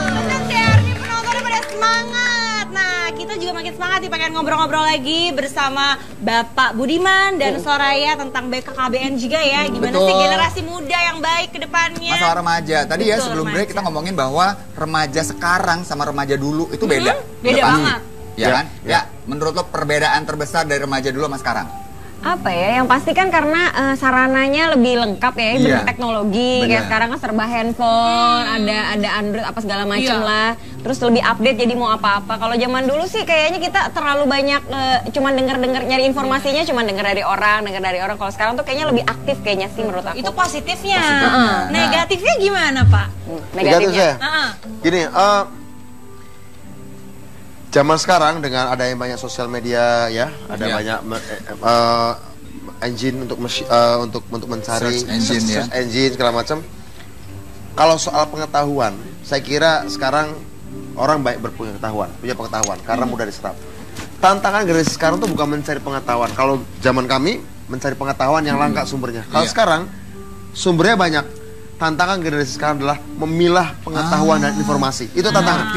Senang deh, ini penontonnya pada semangat. Nah, kita juga makin semangat nih pengen ngobrol-ngobrol lagi bersama Bapak Budiman dan Soraya tentang BKKBN juga ya. Gimana sih generasi muda yang baik ke depannya? Masalah remaja. Tadi ya sebelum break kita ngomongin bahwa remaja sekarang sama remaja dulu itu beda. Beda banget. Ya kan? Ya, menurut lo perbedaan terbesar dari remaja dulu sama sekarang? Apa ya, yang pasti kan karena sarananya lebih lengkap ya, berteknologi. Kayak sekarang kan serba handphone, ada Android apa segala macam lah. Terus lebih update, jadi mau apa-apa. Kalau zaman dulu sih kayaknya kita terlalu banyak cuman denger nyari informasinya, cuman denger dari orang. Kalau sekarang tuh kayaknya lebih aktif kayaknya sih menurut aku. Itu positifnya. Negatifnya gimana, Pak? Negatifnya? Gini, zaman sekarang dengan adanya banyak sosial media ya, ada banyak engine untuk mencari search engine segala macam. Kalau soal pengetahuan, saya kira sekarang orang baik punya pengetahuan karena mudah diserap. Tantangan generasi sekarang tuh bukan mencari pengetahuan. Kalau zaman kami mencari pengetahuan yang langka sumbernya. Kalau sekarang sumbernya banyak. Tantangan generasi sekarang adalah memilah pengetahuan dan informasi. Itu tantangan.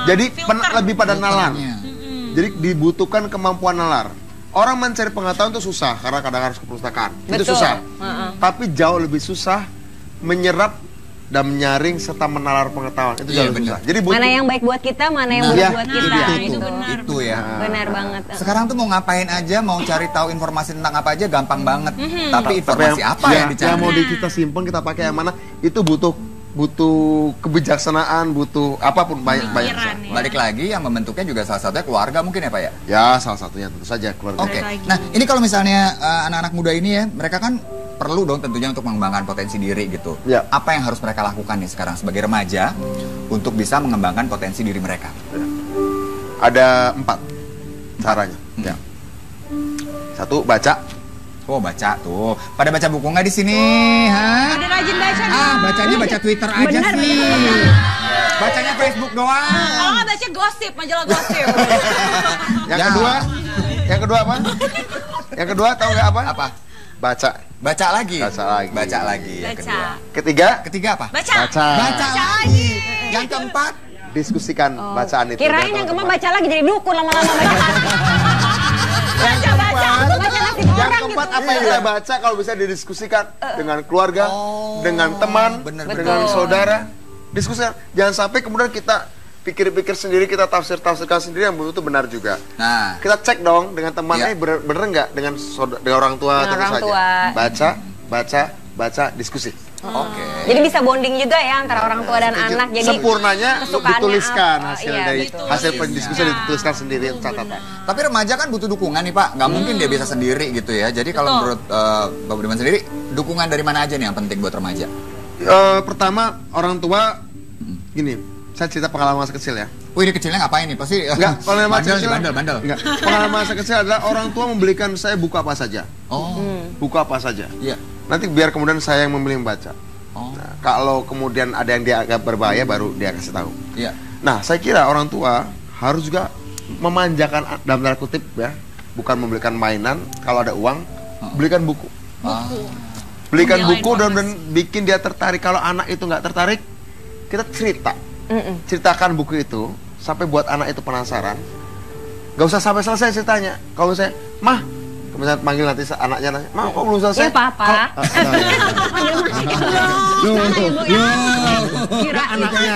Jadi lebih pada nalar. Jadi dibutuhkan kemampuan nalar. Orang mencari pengetahuan itu susah karena kadang harus ke perpustakaan. Itu susah. Tapi jauh lebih susah menyerap dan menyaring serta menalar pengetahuan. Itu jauh lebih susah. Jadi mana yang baik buat kita, mana yang buruk buat kita. Itu ya. Benar banget. Sekarang tuh mau ngapain aja, mau cari tahu informasi tentang apa aja gampang banget. Tapi informasi apa yang dicari? Yang mau kita simpan, kita pakai yang mana, itu butuh kebijaksanaan, butuh apapun banyak. Balik lagi yang membentuknya juga salah satunya keluarga mungkin ya Pak ya? Ya salah satunya tentu saja keluarga. Oke. Nah ini kalau misalnya anak-anak muda ini ya, mereka kan perlu dong tentunya untuk mengembangkan potensi diri gitu. Apa yang harus mereka lakukan nih sekarang sebagai remaja untuk bisa mengembangkan potensi diri mereka? Ada 4 caranya. Satu, baca. Oh baca tuh, pada baca buku nggak di sini? Ada rajin baca nih. Bacanya baca Twitter aja sih. Bacanya Facebook doang. Kalau nggak baca gosip, majalah gosip. Yang kedua apa? Yang kedua tahu nggak apa? Apa? Baca. Baca lagi. Baca lagi. Baca lagi. Yang kedua. Ketiga apa? Baca. baca lagi. Yang keempat, diskusikan bacaan itu. Kirain yang keempat baca lagi jadi dukun lama-lama baca. Yang keempat apa yang kita baca kalau bisa didiskusikan dengan keluarga, dengan teman, dengan saudara. Diskusikan. Jangan sampai kemudian kita pikir-pikir sendiri, kita tafsirkan sendiri yang belum itu benar juga. Nah, kita cek dong dengan teman, bener nggak dengan orang tua tentu saja. Baca, diskusi. Oke. Jadi bisa bonding juga ya antara orang tua dan anak. Jadi sempurnanya dituliskan apa? hasil dari hasil pendiskusi dituliskan sendiri catatan. Tapi remaja kan butuh dukungan nih Pak, nggak mungkin dia bisa sendiri gitu ya. Jadi kalau menurut Pak Budiman sendiri, dukungan dari mana aja nih yang penting buat remaja? Pertama orang tua, gini, saya cerita pengalaman masa kecil ya. Wih, ini kecilnya ngapain nih? Pasti enggak, pengalaman masa kecil. Bandel. Enggak. Pengalaman masa kecil adalah orang tua membelikan saya buku apa saja. Buku apa saja. Iya. Nanti biar kemudian saya yang memilih membaca. Nah, kalau kemudian ada yang dianggap berbahaya baru dia kasih tahu. Iya. Nah, saya kira orang tua harus juga memanjakan dalam tanda kutip ya, bukan membelikan mainan. Kalau ada uang, belikan buku. Belikan buku dan bikin dia tertarik. Kalau anak itu nggak tertarik, kita ceritakan buku itu sampai buat anak itu penasaran. Gak usah sampai selesai ceritanya. Kalau saya, mah, kemudian panggil nanti anaknya nanya, mah kok belum selesai? Iya papa. Anaknya.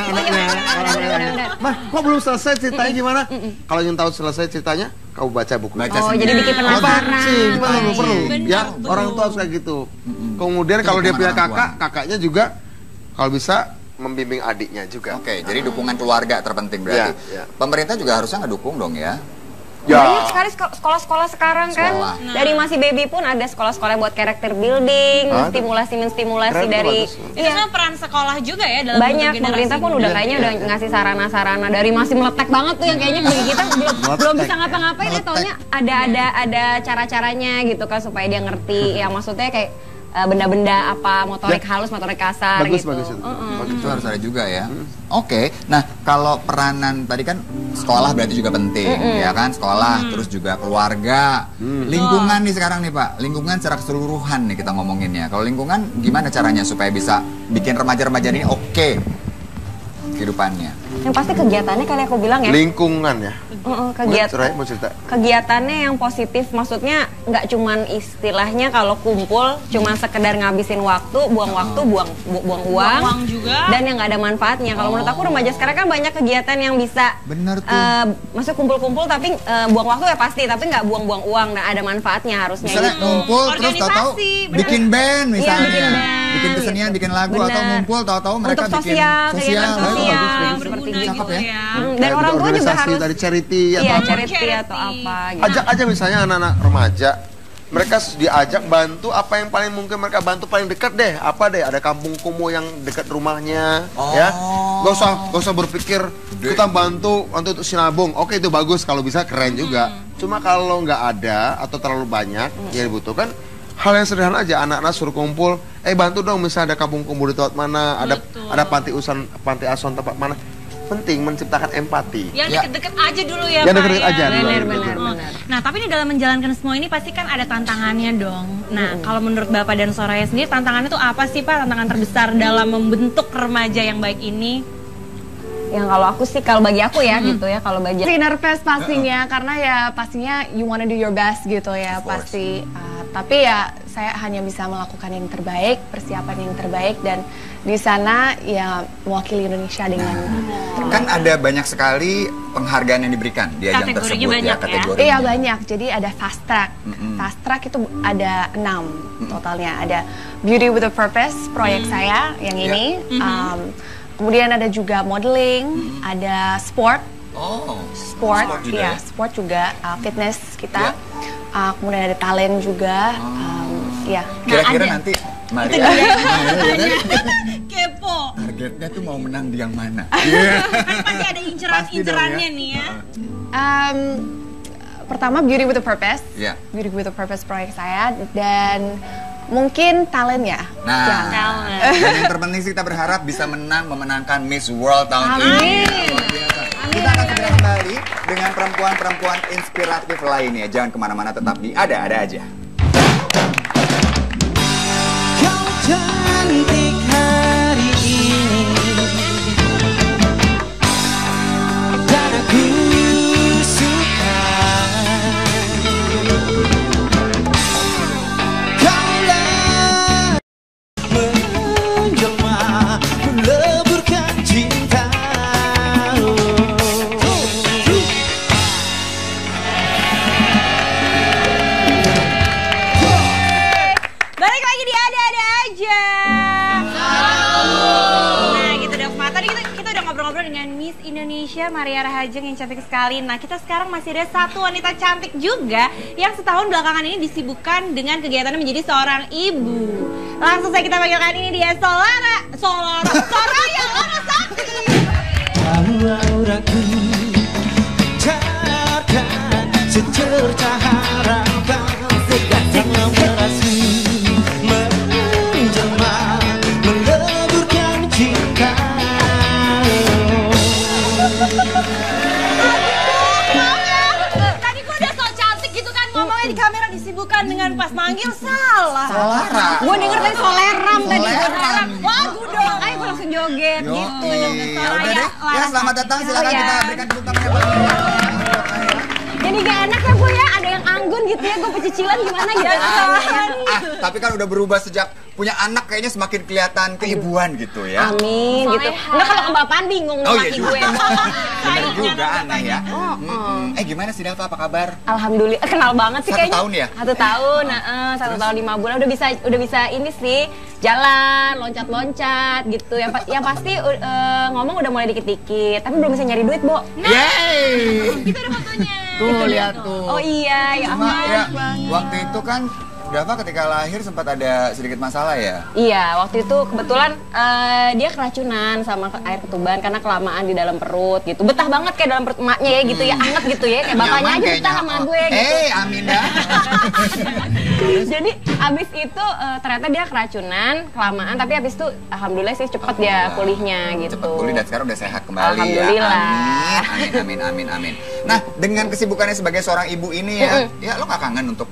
Mah, kok belum selesai ceritanya gimana? Kalau ingin tahu selesai ceritanya, kamu baca buku. Jadi bikin penasaran. Perlu. Ya, orang tua harus kayak gitu. Kemudian kalau dia punya kakaknya juga kalau bisa membimbing adiknya juga. Oke, jadi dukungan keluarga terpenting berarti. Pemerintah juga harusnya ngedukung dong ya. Banyak sekali sekolah-sekolah sekarang kan. Dari masih baby pun ada sekolah-sekolah buat karakter building, menstimulasi dari. Itu peran sekolah juga ya dalam banyak. Pemerintah pun udah kayaknya udah ngasih sarana-sarana dari masih meletek banget tuh yang kayaknya bagi kita belum bisa ngapa-ngapain ya, taunya ada cara-caranya gitu kan supaya dia ngerti. Ya maksudnya kayak benda-benda apa, motorik halus, motorik kasar bagus, gitu. Bagus itu. Itu harus ada juga ya. Oke, nah kalau peranan tadi kan sekolah berarti juga penting, ya kan? Sekolah, terus juga keluarga, lingkungan nih sekarang nih Pak, lingkungan secara keseluruhan nih kita ngomonginnya. Kalau lingkungan gimana caranya supaya bisa bikin remaja-remaja ini oke kehidupannya? Yang pasti kegiatannya kali aku bilang ya. Lingkungan ya. Mau cerita. Kegiatannya yang positif, maksudnya nggak cuman istilahnya kalau kumpul cuman sekedar ngabisin waktu, buang buang uang juga. Dan yang nggak ada manfaatnya. Kalau menurut aku remaja sekarang kan banyak kegiatan yang bisa maksudnya kumpul-kumpul tapi buang waktu ya pasti, tapi nggak buang-buang uang dan ada manfaatnya harusnya. Misalnya ngumpul terus tahu-tahu bikin band misalnya, bikin kesenian, bikin lagu, atau ngumpul tahu-tahu mereka untuk bikin sosial, seperti gitu ya. Dan orang tua juga harus dari charity atau apa gitu. Ajak aja misalnya anak-anak remaja, mereka diajak bantu apa yang paling mungkin mereka bantu paling dekat deh. Apa deh, ada kampung kumuh yang dekat rumahnya, ya. Gak usah berpikir kita bantu untuk sinabung. Oke, itu bagus, kalau bisa keren juga. Cuma kalau nggak ada atau terlalu banyak yang dibutuhkan, hal yang sederhana aja, anak-anak suruh kumpul, bantu dong, misalnya ada kampung kumuh di tempat mana, ada panti asuhan tempat mana. Penting menciptakan empati. Yang deket-deket aja dulu ya, yang Pak. Deket aja Benar. Nah, tapi ini dalam menjalankan semua ini pasti kan ada tantangannya dong. Nah, kalau menurut Bapak dan Soraya sendiri, tantangannya itu apa sih Pak? Tantangan terbesar dalam membentuk remaja yang baik ini? Yang kalau aku sih, kalau bagi aku ya gitu ya, kalau bagi nervous pastinya, karena ya pastinya you wanna do your best gitu ya pasti. Tapi ya saya hanya bisa melakukan yang terbaik, persiapan yang terbaik, dan di sana ya mewakili Indonesia dengan kan ada banyak sekali penghargaan yang diberikan di ajang tersebut ya, kategorinya. Iya banyak, jadi ada fast track. Fast track itu ada 6 totalnya. Ada Beauty with a Purpose, proyek saya yang ini. Kemudian ada juga modeling, ada sport. Sport juga, fitness kita. Kemudian ada talent juga. Kira-kira nanti Maria kepo. Targetnya tuh mau menang di yang mana? Kan pasti ada incerannya nih ya. Pertama Beauty with a Purpose. Yeah. Beauty with a Purpose proyek saya, dan Mungkin talent ya. Nah, dan yang terpenting sih kita berharap bisa memenangkan Miss World tahun ini. Luar biasa. Kita akan segera kembali dengan perempuan-perempuan inspiratif lainnya. Jangan kemana-mana, tetap di Ada-Ada Aja. Kau cantik hari ini dan aku suka. Kaulah menjelma meleburkan cinta. Balik lagi di Ada-Ada Aja. Nah gitu dong, tadi kita udah ngobrol-ngobrol dengan Miss Indonesia Maria Rahajeng yang cantik sekali. Nah kita sekarang masih ada satu wanita cantik juga yang setahun belakangan ini disibukkan dengan kegiatannya menjadi seorang ibu. Langsung saja kita panggilkan ini dia Soraya Larasati. Aura-auraku carkan secercah harapan yang merasa menjelma meleburkan cinta. Tadi gue udah so cantik gitu kan ngomongnya di kamera, disibukkan dengan pas manggil salah. Solara. Gue denger tadi soleram tadi. Soleram. Lagu dong. Makanya gue langsung joget gitu. Ya udah deh. Ya selamat datang, silakan kita berikan tepuk tangan yang paling Jadi gak enak ya Bu ya, ada yang anggun gitu ya, gue pecicilan gimana gitu. tapi kan udah berubah sejak punya anak, kayaknya semakin kelihatan keibuan gitu ya. Amin gitu. Enggak, kalau kebapaan bingung Oh laki iya gue. juga. Bener juga aneh ya. Gimana sih Dava, apa kabar? Alhamdulillah, kenal banget sih 1 kayaknya. tahun ya? 1 tahun, 1 tahun 5 bulan udah bisa ini sih, jalan, loncat-loncat gitu. Yang pasti ngomong udah mulai dikit-dikit, tapi belum bisa nyari duit, Bo. Yeay. Kita ada fotonya. Tuh lihat tuh. Oh iya, ya Cuma ampun. ya, waktu itu kan Dava ketika lahir sempat ada sedikit masalah ya? Iya, waktu itu kebetulan dia keracunan sama air ketuban karena kelamaan di dalam perut gitu. Betah banget kayak dalam perut emaknya ya gitu ya, anget gitu ya. Kayak bapaknya Nyaman aja kayaknya. betah sama gue gitu. Amin dah. Jadi abis itu ternyata dia keracunan, kelamaan, tapi abis itu alhamdulillah sih cepet dia pulihnya gitu. Cepat pulih dan sekarang udah sehat kembali Alhamdulillah. ya. Amin. Nah, dengan kesibukannya sebagai seorang ibu ini ya lo gak kangen untuk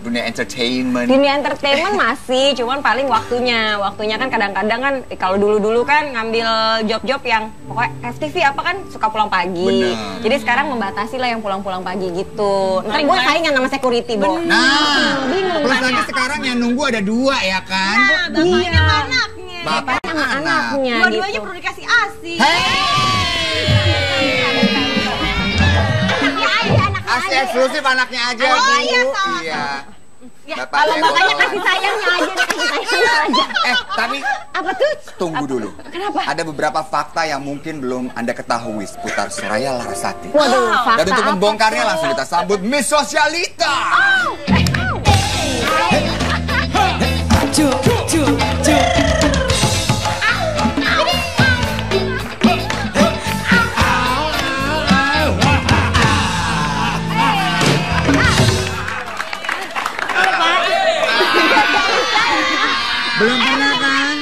dunia entertainment? Dunia entertainment masih, cuman paling waktunya kan kadang-kadang kan kalau dulu-dulu kan ngambil job-job yang pokoknya FTV apa kan suka pulang pagi. Bener. Jadi sekarang membatasi lah yang pulang-pulang pagi gitu. Ntar gue saingan sama security, Bo. Nah, bingung plus kan lagi ya. sekarang yang nunggu ada 2 ya kan? Bapaknya sama anaknya. Bapak sama anaknya Dua-duanya gitu. perlu dikasih ASI. Asli eksklusif anaknya aja. Oh, Bu. iya, salah. Iya. Kalau makanya kasih sayangnya aja deh, kasih sayangnya aja. Tapi Apa tuh? tunggu dulu. Kenapa? Ada beberapa fakta yang mungkin belum Anda ketahui seputar Soraya Larasati. Waduh, fakta Dan untuk apa membongkarnya tuh? langsung kita sambut Miss Sosialita. Cuk, cuk, cuk. Belum pernah kan?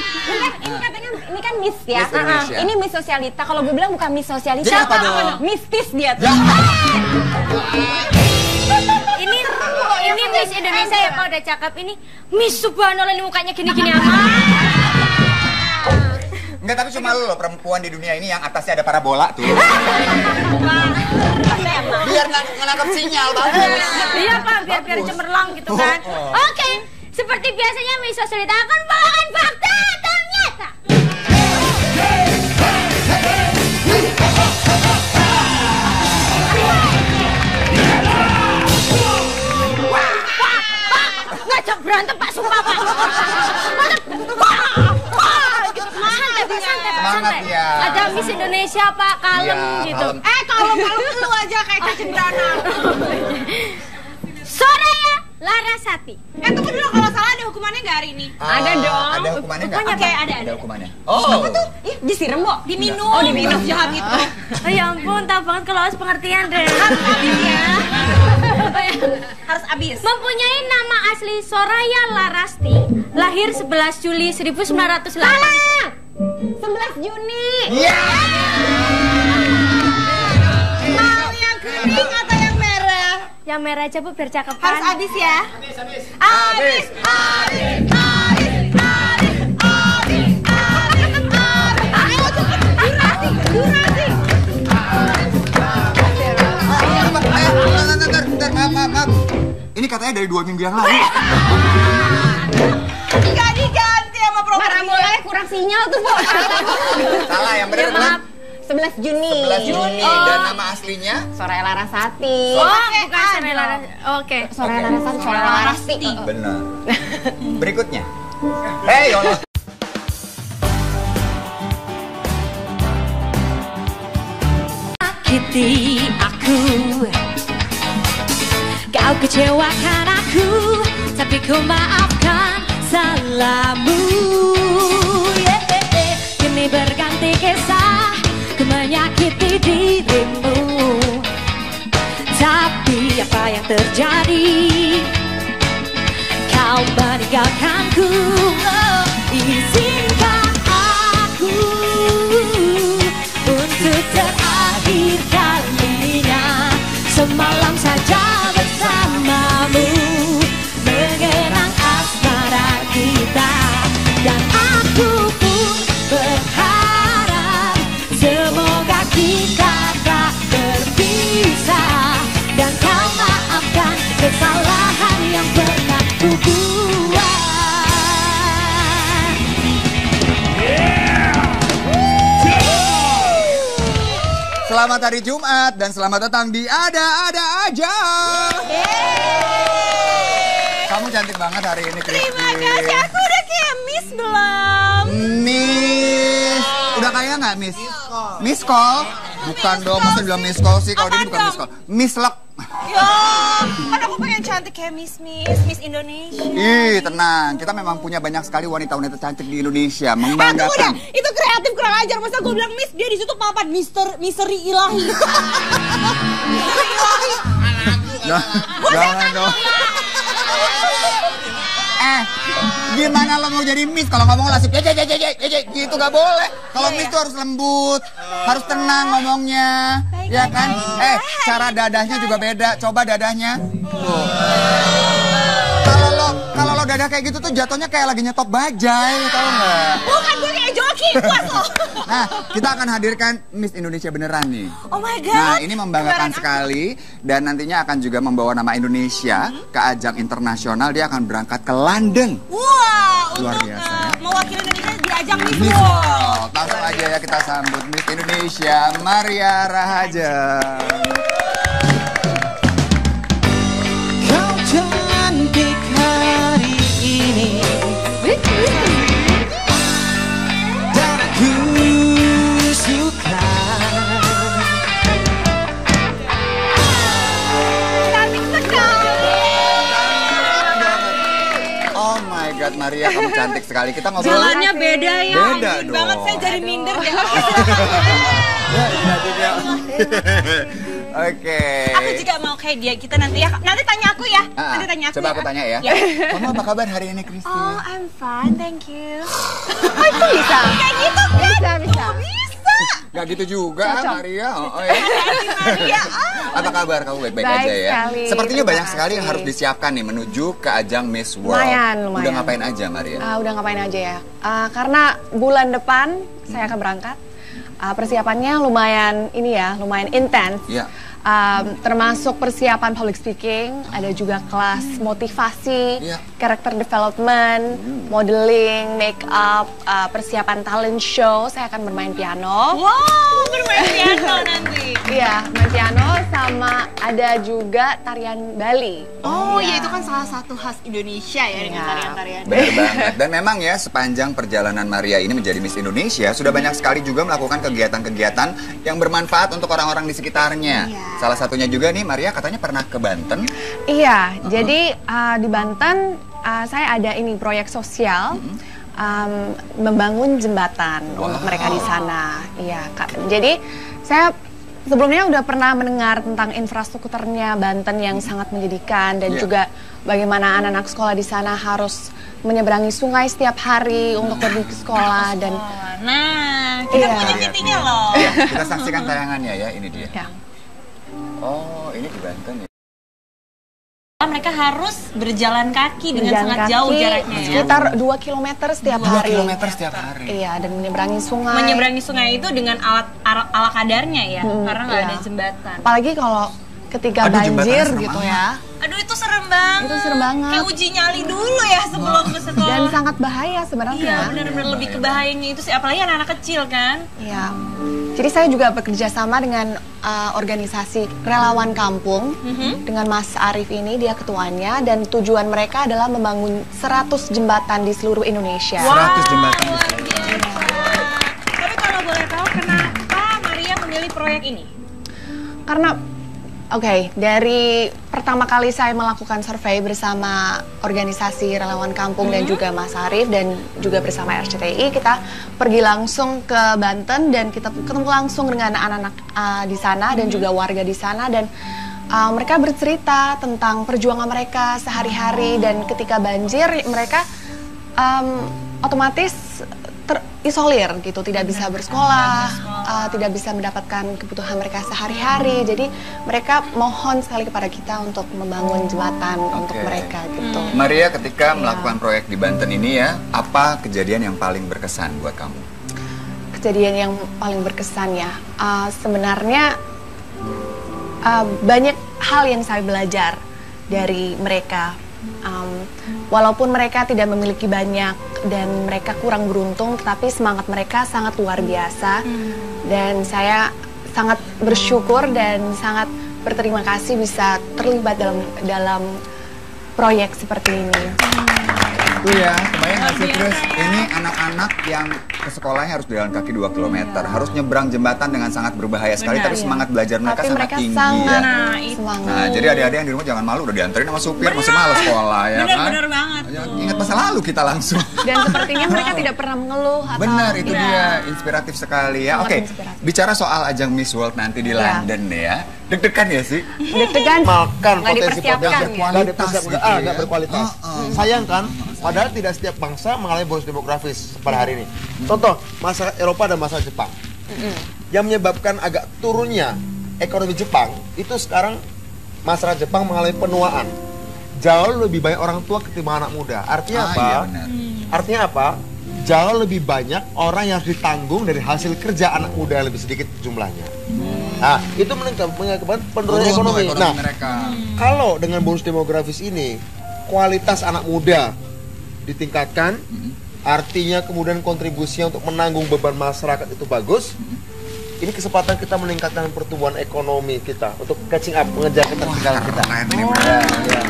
Ini katanya, ini kan Miss ya. Miss Indonesia. Ini Miss Sosialita. Kalau gue bilang bukan Miss Sosialita. Jadi apa dong? Mistis dia tuh. Ya. Ini Miss Indonesia ya Pak, udah cakep. Ini Miss Subhanallah, ini mukanya gini-gini amat. Enggak, tapi cuma lo perempuan di dunia ini yang atasnya ada parabola tuh. Biar nangkap sinyal bagus. Iya Pak, biar cemerlang gitu kan. Oke, seperti biasanya Miss Sosialita akan bawakan fakta ternyata. Ngajak berantem Pak, sumpah Pak. Santai, Semangat ya. Ada Miss Indonesia Pak, kalem Iya, gitu. kalem. Kalau lu aja kayak kecendana. Soraya Larasati. Tunggu dulu, kalau salah ada hukumannya nggak hari ini? Ada dong. Ada hukumannya nggak? Oke, ada. Ada hukumannya. Oh. Ih, disiram, Bo. Diminum. Oh, diminum. Jahat itu. Oh ya ampun, tahu banget kalau harus pengertian deh. Harus abis. Mempunyai nama asli Soraya Larasti, lahir 11 Juli 1908. Salah! 11 Juni. Iya. Mau yang kuning atau yang merah? Yang merah aja Bu, biar cakepan. Harus abis ya. Habis. Abis. Ayo cepet, durasi. Bentar, maaf. Ini katanya dari 2 minggu yang lalu. Gak diganti sama program. Mana boleh kurang sinyal tuh, Bu. Salah, yang benar bukan? 11 Juni. 11 Juni. Dan nama aslinya? Soraya Larasati. Bukan Soraya Larasti. Oke. Soraya Larasati, Soraya Larasti. Benar. Berikutnya. Hei, Allah. Sakiti aku, kau kecewakan aku, tapi ku maafkan salahmu. Kini berganti kisah, ku menyakiti dirimu. Tapi apa yang terjadi? Kau meninggalkanku. Oh, izinkan aku untuk terakhir kalinya semalam saja bersamamu, mengenang asmara kita. Dan aku pun berharap semoga kita tak berpisah, dan kau maafkan kesalahan yang pernah ku buat. Selamat hari Jumat dan selamat datang di Ada-Ada Aja. Kamu cantik banget hari ini, Kristi. Terima kasih, aku udah kayak Miss belum? Miss. Udah kaya nggak, Miss? Miss Call? Bukan dong, masa bilang Miss Call sih? Kalau dia bukan Miss Call. Miss Lek. Ya, kan aku pengen cantik kayak Miss Indonesia. Ih, tenang. Kita memang punya banyak sekali wanita-wanita cantik di Indonesia. Tunggu deh, Membanggakan. itu kreatif kurang ajar. Masa gue bilang Miss, dia di situ papan misteri ilahi. Jangan dong. Gimana lo mau jadi Miss kalau ngomong lasip gitu gak boleh. Kalau Miss tuh harus lembut, harus tenang ngomongnya, ya kan? Cara dadahnya juga beda. Coba dadahnya. Tuh. Kalau lo dadah kayak gitu tuh jatuhnya kayak lagi nyetop bajai, tau nggak? Bukan, gue kayak joki, puas lo. Nah, kita akan hadirkan Miss Indonesia beneran nih. Oh my God. Nah, ini membanggakan sekali dan nantinya akan juga membawa nama Indonesia ke ajang internasional. Dia akan berangkat ke London. Wah, Luar untuk biasa ya. mewakili Indonesia di ajang Miss Miss World. World. Langsung aja ya kita sambut Miss Indonesia Maria Rahaja. Kau cantik hari ini dan aku suka. Cantik sekali. Oh my God, Maria, kamu cantik sekali. Kita ngobrol. Jalannya beda ya. Beda anjing dong. banget, saya jadi minder deh. Ya, cantik ya. Oke. Aku juga mau kayak dia. Kita nanti ya. Nanti tanya aku ya. Nanti tanya aku. Coba ya. aku tanya ya. Ya. Kamu apa kabar hari ini, Kristi? Oh, I'm fine, thank you. Itu bisa. Kayak gitu kan? Bisa. Oh, bisa. Gak gitu juga, Maria. Oh, ya. Maria. Apa kabar? Kamu baik-baik Baik aja ya? sekali, Sepertinya terima banyak sekali yang kasih. harus disiapkan nih menuju ke ajang Miss World. Lumayan. Udah ngapain aja, Maria? Udah ngapain aja ya? Karena bulan depan saya akan berangkat. Persiapannya lumayan lumayan intens. Iya. Termasuk persiapan public speaking, ada juga kelas motivasi, Iya. character development, modeling, make up, persiapan talent show. Saya akan bermain piano. Wow, bermain piano nanti. Iya, main piano sama ada juga tarian Bali. Oh, Iya. ya itu kan salah satu khas Indonesia ya dengan Iya. tarian-tarian. Benar banget. Dan memang ya sepanjang perjalanan Maria ini menjadi Miss Indonesia sudah banyak sekali juga melakukan kegiatan-kegiatan yang bermanfaat untuk orang-orang di sekitarnya. Iya. Salah satunya juga nih Maria katanya pernah ke Banten. Iya, jadi di Banten saya ada ini proyek sosial membangun jembatan untuk mereka di sana. Iya, Kak. Jadi saya Sebelumnya udah pernah mendengar tentang infrastrukturnya Banten yang sangat menyedihkan dan juga bagaimana anak-anak sekolah di sana harus menyeberangi sungai setiap hari untuk pergi ke sekolah dan Nah, kita punya VT-nya loh. Ya, kita saksikan tayangannya ya, ini dia. ya. Oh, ini di Banten ya. Mereka harus berjalan kaki dengan Berjalan sangat kaki jauh jaraknya ya. sekitar 2 km setiap 2 hari. kilometer setiap hari. Iya, dan menyeberangi sungai. Menyeberangi sungai itu dengan ala kadarnya ya, karena nggak iya. ada jembatan. Apalagi kalau ketika Aduh, jembatannya banjir serem gitu amat. ya. Aduh itu serem banget. Itu serem banget. Kayak uji nyali dulu ya sebelum ke sekolah. Dan sangat bahaya sebenarnya. Iya benar-benar lebih kebahayanya itu sih, apalagi anak-anak kecil kan. Iya. Jadi saya juga bekerja sama dengan organisasi Relawan Kampung dengan Mas Arif ini, dia ketuanya, dan tujuan mereka adalah membangun 100 jembatan di seluruh Indonesia. 100 jembatan. Luar biasa. Tapi kalau boleh tahu kenapa Maria memilih proyek ini? Karena dari pertama kali saya melakukan survei bersama organisasi Relawan Kampung dan juga Mas Arif dan juga bersama RCTI, kita pergi langsung ke Banten dan kita ketemu langsung dengan anak-anak di sana dan juga warga di sana, dan mereka bercerita tentang perjuangan mereka sehari-hari, dan ketika banjir mereka otomatis terisolir gitu, tidak bisa bersekolah, tidak bisa mendapatkan kebutuhan mereka sehari-hari. Jadi mereka mohon sekali kepada kita untuk membangun jembatan untuk mereka gitu. Maria, ketika melakukan proyek di Banten ini ya, apa kejadian yang paling berkesan buat kamu? Kejadian yang paling berkesan ya, sebenarnya banyak hal yang saya belajar dari mereka. Walaupun mereka tidak memiliki banyak dan mereka kurang beruntung, tetapi semangat mereka sangat luar biasa. Dan saya sangat bersyukur dan sangat berterima kasih bisa terlibat dalam proyek seperti ini. Iya, kebayang nggak sih Chris? Ini anak-anak yang ke sekolahnya harus jalan kaki 2 km, harus nyebrang jembatan dengan sangat berbahaya sekali, tapi semangat belajar mereka Tapi sangat mereka tinggi sangat ya. semangat. Nah, jadi adik-adik yang di rumah jangan malu, udah dianterin sama supir, masih malas sekolah ya kan? Bener banget. Ingat masa lalu kita langsung. Dan sepertinya mereka tidak pernah mengeluh atau Benar, itu dia, inspiratif sekali ya. Sangat Oke, inspiratif. bicara soal ajang Miss World nanti di London ya, deg-degan ya sih? deg-degan. Makan Nggak potensi dipersiapkan potensi ya? nggak dipersiapkan, Gitu ya. nggak berkualitas. Sayang kan, padahal tidak setiap bangsa mengalami bonus demografis pada hari ini. Contoh, masyarakat Eropa dan masyarakat Jepang. Yang menyebabkan agak turunnya ekonomi Jepang, itu sekarang masyarakat Jepang mengalami penuaan. Jauh lebih banyak orang tua ketimbang anak muda. Artinya apa? Iya benar. Artinya apa? Jauh lebih banyak orang yang harus ditanggung dari hasil kerja anak muda yang lebih sedikit jumlahnya. Nah, itu menyebabkan penurunan ekonomi. Nah, mereka. kalau dengan bonus demografis ini, kualitas anak muda ditingkatkan, artinya kemudian kontribusinya untuk menanggung beban masyarakat itu bagus. Ini kesempatan kita meningkatkan pertumbuhan ekonomi kita untuk catching up, mengejar ketertinggalan kita. Keren ini, Ya.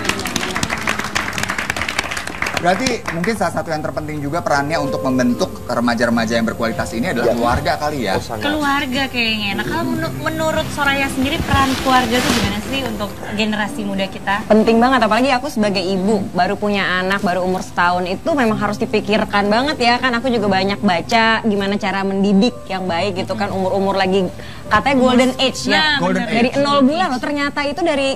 Berarti mungkin salah satu yang terpenting juga perannya untuk membentuk remaja-remaja yang berkualitas ini adalah keluarga kali ya. Oh, sangat. Keluarga kayaknya. Nah kalau menurut Soraya sendiri peran keluarga itu gimana sih untuk generasi muda kita? Penting banget, apalagi aku sebagai ibu baru punya anak, baru umur setahun, itu memang harus dipikirkan banget ya kan. Aku juga banyak baca gimana cara mendidik yang baik gitu kan, umur-umur lagi katanya golden age ya. Nah, Golden Dari 0 bulan loh, ternyata itu dari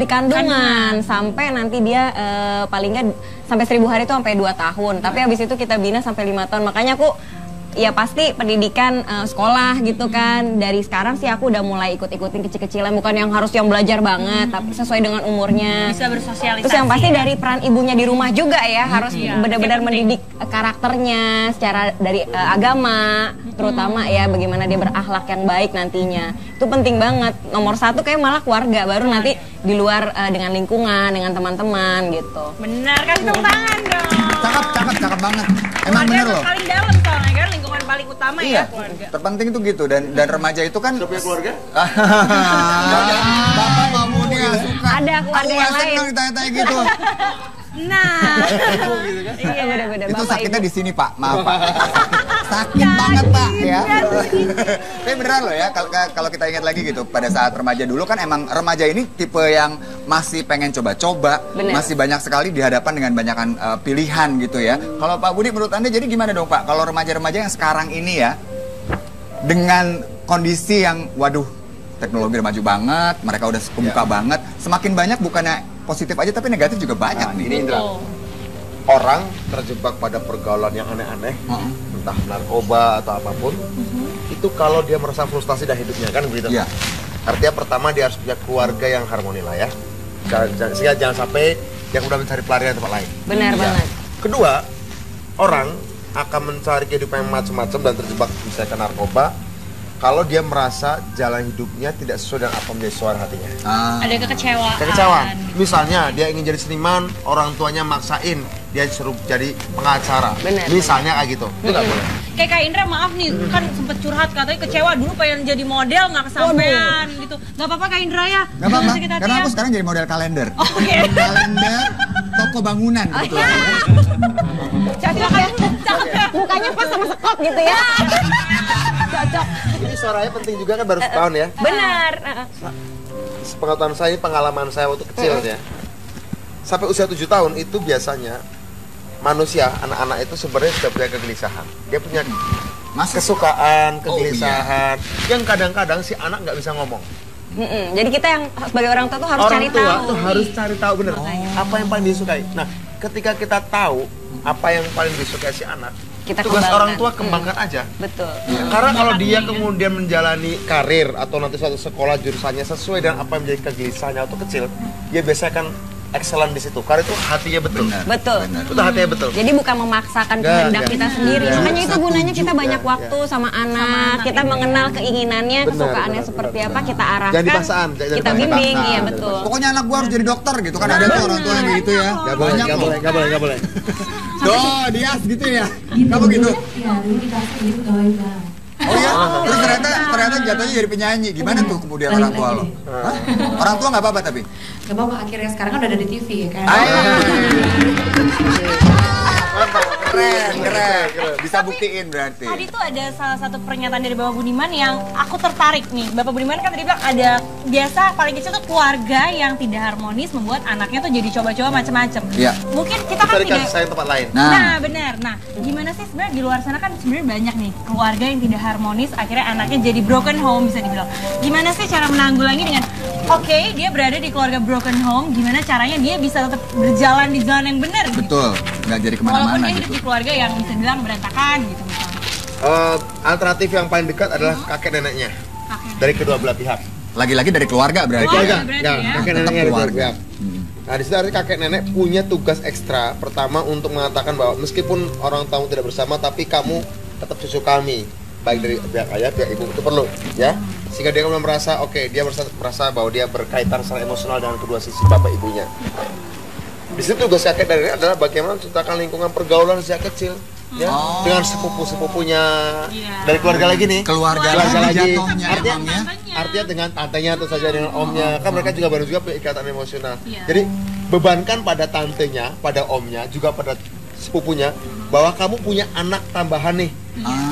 kandungan sampai nanti dia paling nggak sampai 1000 hari itu sampai 2 tahun. Tapi habis itu kita bina sampai 5 tahun. Makanya aku ya pasti pendidikan sekolah gitu kan. Dari sekarang sih aku udah mulai ikut-ikutin kecil-kecilan, bukan yang harus yang belajar banget, tapi sesuai dengan umurnya. Bisa bersosialisasi. Terus yang pasti dari peran ibunya di rumah juga ya, harus Iya, benar-benar itu penting. mendidik karakternya secara dari agama, terutama ya bagaimana dia berakhlak yang baik nantinya. Itu penting banget. Nomor 1 kayak malah keluarga, baru nanti di luar dengan lingkungan, dengan teman-teman gitu. Benar, kasih tepuk tangan dong. Cakep banget. Emang bener loh. Paling dalam soalnya kan, lingkungan paling utama ya Iya, keluarga. terpenting itu gitu, dan remaja itu kan Sudah punya keluarga? Bapak Mamu nih gak suka. Ada keluarga yang lain. seneng ditanya-tanya gitu. Nah, Iya, beda-beda. Itu Bapak, sakitnya Ibu. di sini Pak, maaf Pak. Sakit banget Pak ya. Tapi beneran loh ya, kalau kita ingat lagi gitu, pada saat remaja dulu kan emang remaja ini tipe yang masih pengen coba-coba, Bener. masih banyak sekali dihadapkan dengan banyakan pilihan gitu ya. Kalau Pak Budi menurut Anda jadi gimana dong Pak? Kalau remaja-remaja yang sekarang ini ya, dengan kondisi yang waduh teknologi udah maju banget, mereka udah kebuka banget. Semakin banyak bukannya positif aja tapi negatif juga banyak nih. Ini Indra, orang terjebak pada pergaulan yang aneh-aneh, entah narkoba atau apapun, itu kalau dia merasa frustasi dalam hidupnya kan begitu. Iya. Artinya pertama dia harus punya keluarga yang harmoni lah ya. Sehingga jangan sampai yang udah mencari pelarian tempat lain. Benar banget. Kedua, orang akan mencari kehidupan yang macam-macam dan terjebak misalnya ke narkoba kalau dia merasa jalan hidupnya tidak sesuai dengan apa menjadi suara hatinya. Ada kekecewaan. Kekecewaan. Misalnya dia ingin jadi seniman, orang tuanya maksain dia disuruh jadi pengacara. Benar. Misalnya kayak gitu. Itu nggak boleh. Kayak Kak Indra, maaf nih, kan sempet curhat katanya kecewa dulu pengen jadi model nggak kesampean gitu. Nggak apa-apa Kak Indra ya. Gak apa-apa, Jangan sakit hati karena ya. aku sekarang jadi model kalender. Oke. Kalender toko bangunan kebetulan. Cocok ya. Mukanya pas sama sekop gitu ya. Cocok. Ini suaranya penting juga kan baru setahun ya. Benar. Pengetahuan saya, pengalaman saya waktu kecil ya. Sampai usia 7 tahun itu biasanya manusia, anak-anak itu sebenarnya sudah punya kegelisahan. Dia punya kesukaan, kegelisahan, yang kadang-kadang si anak nggak bisa ngomong. Jadi kita yang sebagai orang tua tuh harus Orang cari tua tahu. tuh harus cari tahu bener apa yang paling disukai. Nah, ketika kita tahu apa yang paling disukai si anak, Kita tugas kembangkan. orang tua kembangkan aja. Betul. Karena kalau dia kemudian menjalani karir atau nanti suatu sekolah jurusannya sesuai dengan apa yang menjadi kegelisahannya waktu kecil, dia biasanya kan excellent di situ. Karena itu hatinya betul. Betul. Itu hatinya betul. Jadi bukan memaksakan Nggak, kehendak nggak. kita sendiri. Nggak. Makanya itu gunanya kita Setuju. banyak waktu sama anak. Kita mengenal keinginannya, kesukaannya seperti apa, kita arahkan. Jangan dipaksaan, jangan Kita dipaksakan. bimbing, iya betul. Pokoknya anak gua harus jadi dokter gitu kan, ada tuh orang tua yang gitu ya. Gak boleh, Banyak gak loh. boleh, gak boleh, gak boleh. Doh, Dias gitu ya. Kamu gitu. Ya, dulu dikasih gitu pegawai bank. Oh iya, terus ternyata jatuhnya jadi penyanyi. Gimana tuh kemudian orang tua lo? Hah? Orang tua nggak apa-apa tapi? Gak apa-apa, akhirnya sekarang kan udah ada di TV ya kan. Keren. Bisa buktiin berarti. Tadi tuh ada salah satu pernyataan dari Bapak Budiman yang aku tertarik nih. Bapak Budiman kan tadi bilang ada biasa paling kecil tuh keluarga yang tidak harmonis membuat anaknya tuh jadi coba-coba macam-macam. Iya. Mungkin kita kan Cari tidak. kasih sayang tempat lain. Nah, benar. Nah, gimana sih sebenarnya di luar sana kan sebenarnya banyak nih keluarga yang tidak harmonis, akhirnya anaknya jadi broken home bisa dibilang. Gimana sih cara menanggulangi dengan oke, dia berada di keluarga broken home, gimana caranya dia bisa tetap berjalan di jalan yang benar gitu. Betul, nggak jadi Walaupun kemana-mana dia hidup gitu. di keluarga yang bisa dibilang berantakan gitu misalnya. Alternatif yang paling dekat adalah kakek neneknya dari kedua belah pihak. Lagi-lagi dari keluarga berarti. Keluarga, berarti ya, ya. kakek Tetap neneknya dari keluarga. keluarga. Nah, di situ artinya kakek nenek punya tugas ekstra. Pertama untuk mengatakan bahwa meskipun orang tamu tidak bersama, tapi kamu tetap cucu kami. Baik dari pihak ayah, pihak ibu itu perlu, ya. Sehingga dia kemudian merasa, oke, dia merasa bahwa dia berkaitan secara emosional dengan kedua sisi bapak ibunya. Di situ tugas kakek dari nenek adalah bagaimana menciptakan lingkungan pergaulan sejak kecil, ya, dengan sepupu-sepupunya dari keluarga lagi nih. Keluarga lagi jatuhnya emang ya. Artinya dengan tantenya atau saja dengan omnya, kan mereka juga baru juga punya ikatan emosional. Jadi bebankan pada tantenya, pada omnya, juga pada sepupunya bahwa kamu punya anak tambahan nih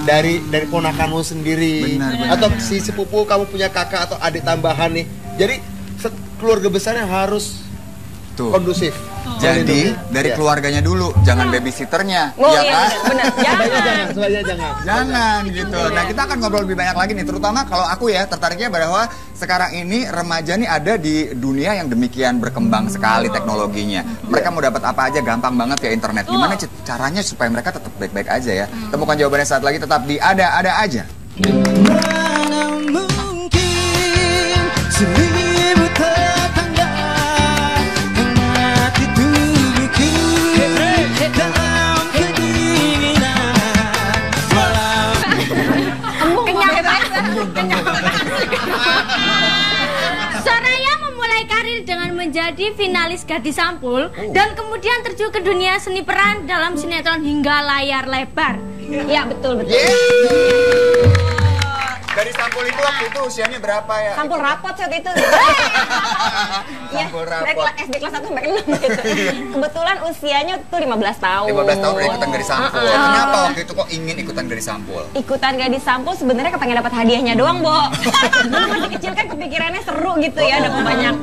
dari ponakanmu sendiri. Benar. Atau si sepupu kamu punya kakak atau adik tambahan nih. Jadi keluarga besarnya harus Tuh. kondusif. Jadi dari Iya. keluarganya dulu, jangan babysitternya, Oh ya iya kan? benar. Sebaiknya jangan. Jangan gitu. Nah, kita akan ngobrol lebih banyak lagi nih, terutama kalau aku ya tertariknya bahwa sekarang ini remaja nih ada di dunia yang demikian berkembang sekali teknologinya. Mereka mau dapat apa aja gampang banget ya internet. Gimana caranya supaya mereka tetap baik-baik aja ya? Temukan jawabannya saat lagi tetap di Ada Aja. Mana mungkin seribu tetangga hangat di tubuhku dalam kedinginan malam. Soraya memulai karir dengan menjadi finalis Gadis Sampul dan kemudian terjun ke dunia seni peran dalam sinetron hingga layar lebar. Iya betul. Dari sampul itu waktu itu usianya berapa ya? Sampul rapot saat itu. Sampul Dari rapot. SD kelas 1 sampai 6 gitu. Kebetulan usianya tuh 15 tahun. 15 tahun udah ikutan dari sampul. Kenapa waktu itu kok ingin ikutan dari sampul? Ikutan Gadis Sampul sebenarnya kepengen dapat hadiahnya doang, Bo. Dulu masih kecil kan kepikirannya seru gitu ya, dapat banyak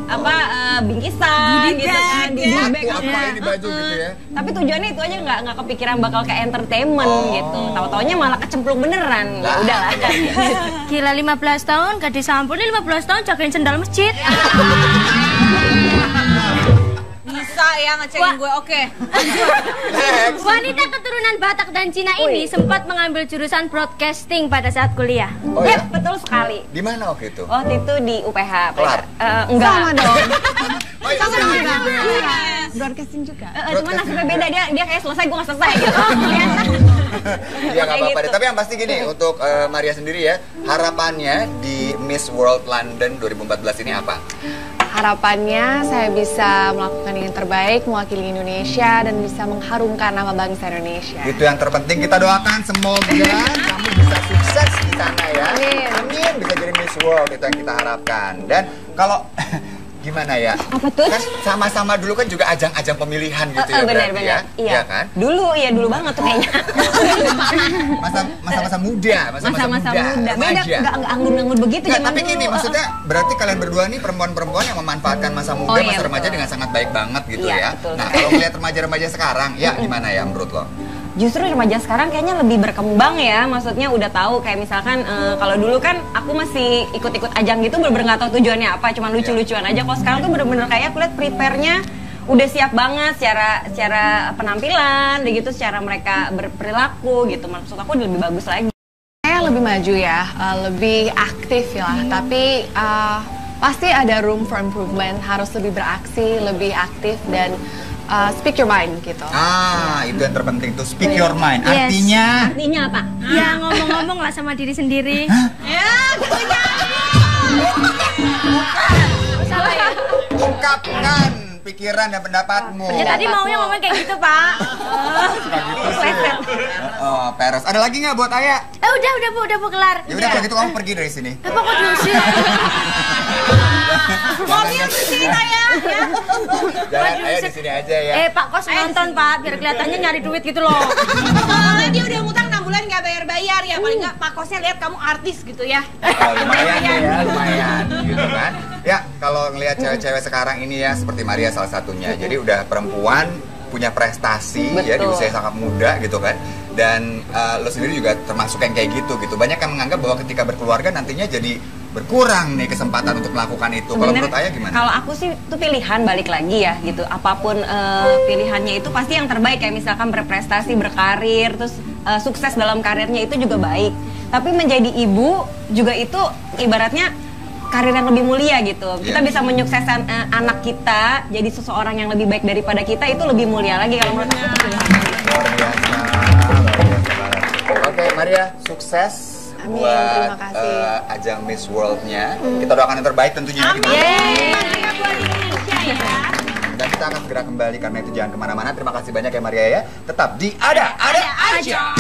bingkisan gitu kan, di bag. Apa ini baju gitu ya? Tapi tujuannya itu aja nggak kepikiran bakal kayak entertainment gitu. Tahu-taunya malah kecemplung beneran. Ya udahlah. Gila 15 tahun gadis sampul ini 15 tahun jagain sendal masjid. Bisa ya ngecengin gue, oke. Wanita keturunan Batak dan Cina ini sempat mengambil jurusan broadcasting pada saat kuliah. Oh ya? Betul sekali. Di mana waktu itu? Waktu itu di UPH. Kelar? Enggak. Sama dong. Oh, iya, Sama iya. dong. Broadcasting juga. Cuma nasibnya beda, dia kayak selesai, gue gak selesai gitu. Ternyata. Iya nggak apa-apa Kayak deh. gitu. Tapi yang pasti gini, untuk Maria sendiri ya, harapannya di Miss World London 2014 ini apa? Harapannya saya bisa melakukan yang terbaik, mewakili Indonesia dan bisa mengharumkan nama bangsa Indonesia. Itu yang terpenting, kita doakan semoga kamu bisa sukses di sana ya. Amin. Amin, bisa jadi Miss World, itu yang kita harapkan. Dan kalau gimana ya? Apa tuh? Kan sama-sama dulu kan juga ajang-ajang pemilihan gitu ya Benar, berarti benar. ya. Iya kan? Dulu banget tuh kayaknya. Masa-masa muda, Masa-masa muda. Beda, remaja. nggak anggun-anggun begitu Nggak, zaman tapi dulu. gini, maksudnya berarti kalian berdua nih perempuan-perempuan yang memanfaatkan masa muda, Oh, iya, masa remaja betul. dengan sangat baik banget gitu Iya, ya. betul. Nah, kalau melihat remaja-remaja sekarang, ya gimana ya menurut lo? Justru remaja sekarang kayaknya lebih berkembang ya, maksudnya udah tahu kayak misalkan kalau dulu kan aku masih ikut-ikut ajang gitu bener-bener nggak tahu tujuannya apa, cuman lucu-lucuan aja. Kalau sekarang tuh bener-bener kayak aku lihat prepare-nya udah siap banget secara penampilan, gitu, secara mereka berperilaku gitu. Maksud aku udah lebih bagus lagi. Saya lebih maju ya, lebih aktif ya, tapi pasti ada room for improvement, harus lebih beraksi, lebih aktif dan speak your mind gitu. Itu yang terpenting tuh, speak your mind. Yes. Artinya apa? Ya ngomong-ngomong lah sama diri sendiri. Ya, tentunya. Salah ya. Ungkapkan pikiran dan pendapatmu. Ya tadi maunya ngomong kayak gitu, Pak. Oh, peres. Ada lagi nggak buat Ayah? Udah Bu kelar. Ya udah kalau gitu kamu pergi dari sini. Apa kok diusir? Mobil di sini saya. Ya. Jangan, Ayah di sini aja ya. Pak kos nonton, Pak, biar kelihatannya nyari duit gitu loh. Soalnya dia udah ngutang 6 bulan nggak bayar-bayar ya. Paling nggak Pak Kosnya lihat kamu artis gitu ya. Oh, lumayan deh ya, lumayan gitu kan. Ya, kalau ngelihat cewek-cewek sekarang ini ya seperti Maria salah satunya. Jadi udah perempuan punya prestasi ya di Betul. usia sangat muda gitu kan. Dan lo sendiri juga termasuk yang kayak gitu. Banyak yang menganggap bahwa ketika berkeluarga nantinya jadi berkurang nih kesempatan untuk melakukan itu. Kalau menurut Ayah gimana? Kalau aku sih itu pilihan balik lagi ya gitu. Apapun pilihannya itu pasti yang terbaik, kayak misalkan berprestasi, berkarir, terus sukses dalam karirnya itu juga baik. Tapi menjadi ibu juga itu ibaratnya karir yang lebih mulia gitu. Kita bisa menyukseskan anak kita jadi seseorang yang lebih baik daripada kita, itu lebih mulia lagi kalau menurut aku itu pilihan. Luar biasa, luar biasa banget. Oke, Maria, sukses. Amin, Buat terima kasih. ajang Miss World-nya. Kita doakan yang terbaik tentunya. Semangat buat Indonesia ya. Dan kita akan segera kembali karena itu jangan kemana-mana. Terima kasih banyak ya Maria ya. Tetap di Ada Aja.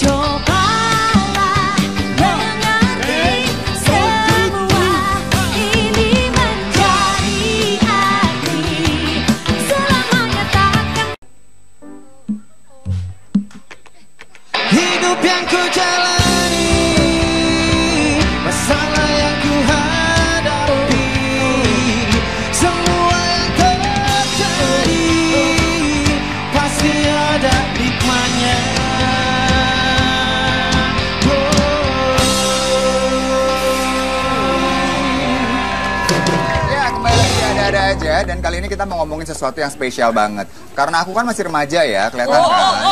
Cobalah mengerti semua ini menjadi arti selamanya takkan. Hidup yang ku jalani, masalah yang ku hadapi, semua yang terjadi pasti ada hikmahnya. Ya kembali lagi di Ada Aja. Dan kali ini kita mau ngomongin sesuatu yang spesial banget. Karena aku kan masih remaja ya, kelihatan kan.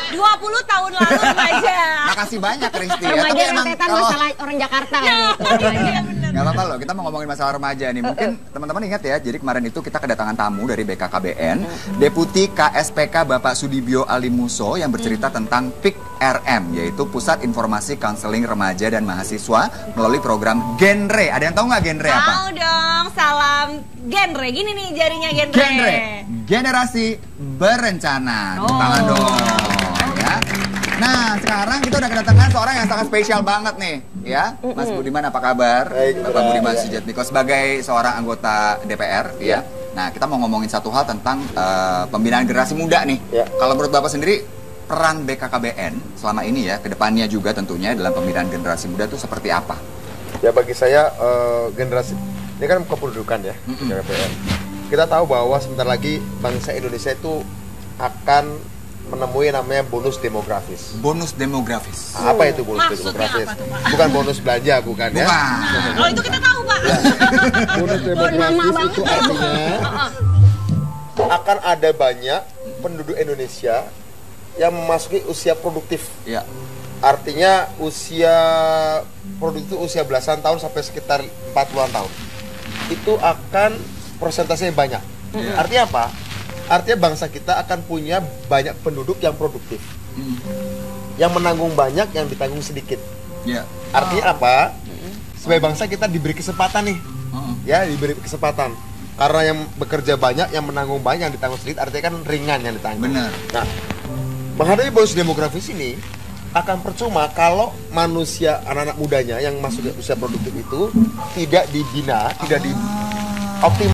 20 tahun lalu remaja. Makasih banyak Risti ya. Remaja Tapi emang rentetan kalau masalah orang Jakarta gitu. nggak apa-apa loh, kita mau ngomongin masalah remaja nih. Mungkin teman-teman ingat ya, jadi kemarin itu kita kedatangan tamu dari BKKBN, Deputi KSPK Bapak Sudibyo Alimuso yang bercerita tentang PIK-RM, yaitu Pusat Informasi Konseling Remaja dan Mahasiswa melalui program Genre. Ada yang tahu nggak genre apa? Tahu dong, salam genre. Gini nih jarinya genre. Genre, generasi berencana. Tepuk tangan dong. Ya. Nah, sekarang kita udah kedatangan seorang yang sangat spesial banget nih, ya. Mas Budiman, apa kabar? Baik, Bapak Budiman ya. Sujatmiko sebagai seorang anggota DPR, ya. Nah, kita mau ngomongin satu hal tentang pembinaan generasi muda nih. Ya. Kalau menurut Bapak sendiri, peran BKKBN selama ini ya, kedepannya juga tentunya dalam pembinaan generasi muda itu seperti apa? Ya bagi saya generasi ini kan kependudukan ya, KPR. Kita tahu bahwa sebentar lagi bangsa Indonesia itu akan menemui namanya bonus demografis. Bonus demografis. Apa itu bonus Maksudnya demografis? apa tuh, Pak? Bukan bonus belanja, bukan ya? Bukan. Kalau itu kita tahu, Pak. Bonus demografis itu artinya akan ada banyak penduduk Indonesia yang memasuki usia produktif. Ya. Artinya usia produktif itu usia belasan tahun sampai sekitar 40-an tahun. Itu akan persentasenya banyak. Artinya apa? Artinya bangsa kita akan punya banyak penduduk yang produktif. Yang menanggung banyak, yang ditanggung sedikit. Ya. Artinya apa? Sebagai bangsa kita diberi kesempatan nih. Ya, diberi kesempatan. Karena yang bekerja banyak, yang menanggung banyak, yang ditanggung sedikit, artinya kan ringan yang ditanggung. Benar. Nah, menghadapi bonus demografis ini akan percuma kalau manusia, anak-anak mudanya yang masuk ke usia produktif itu tidak dibina, tidak dioptimalkan.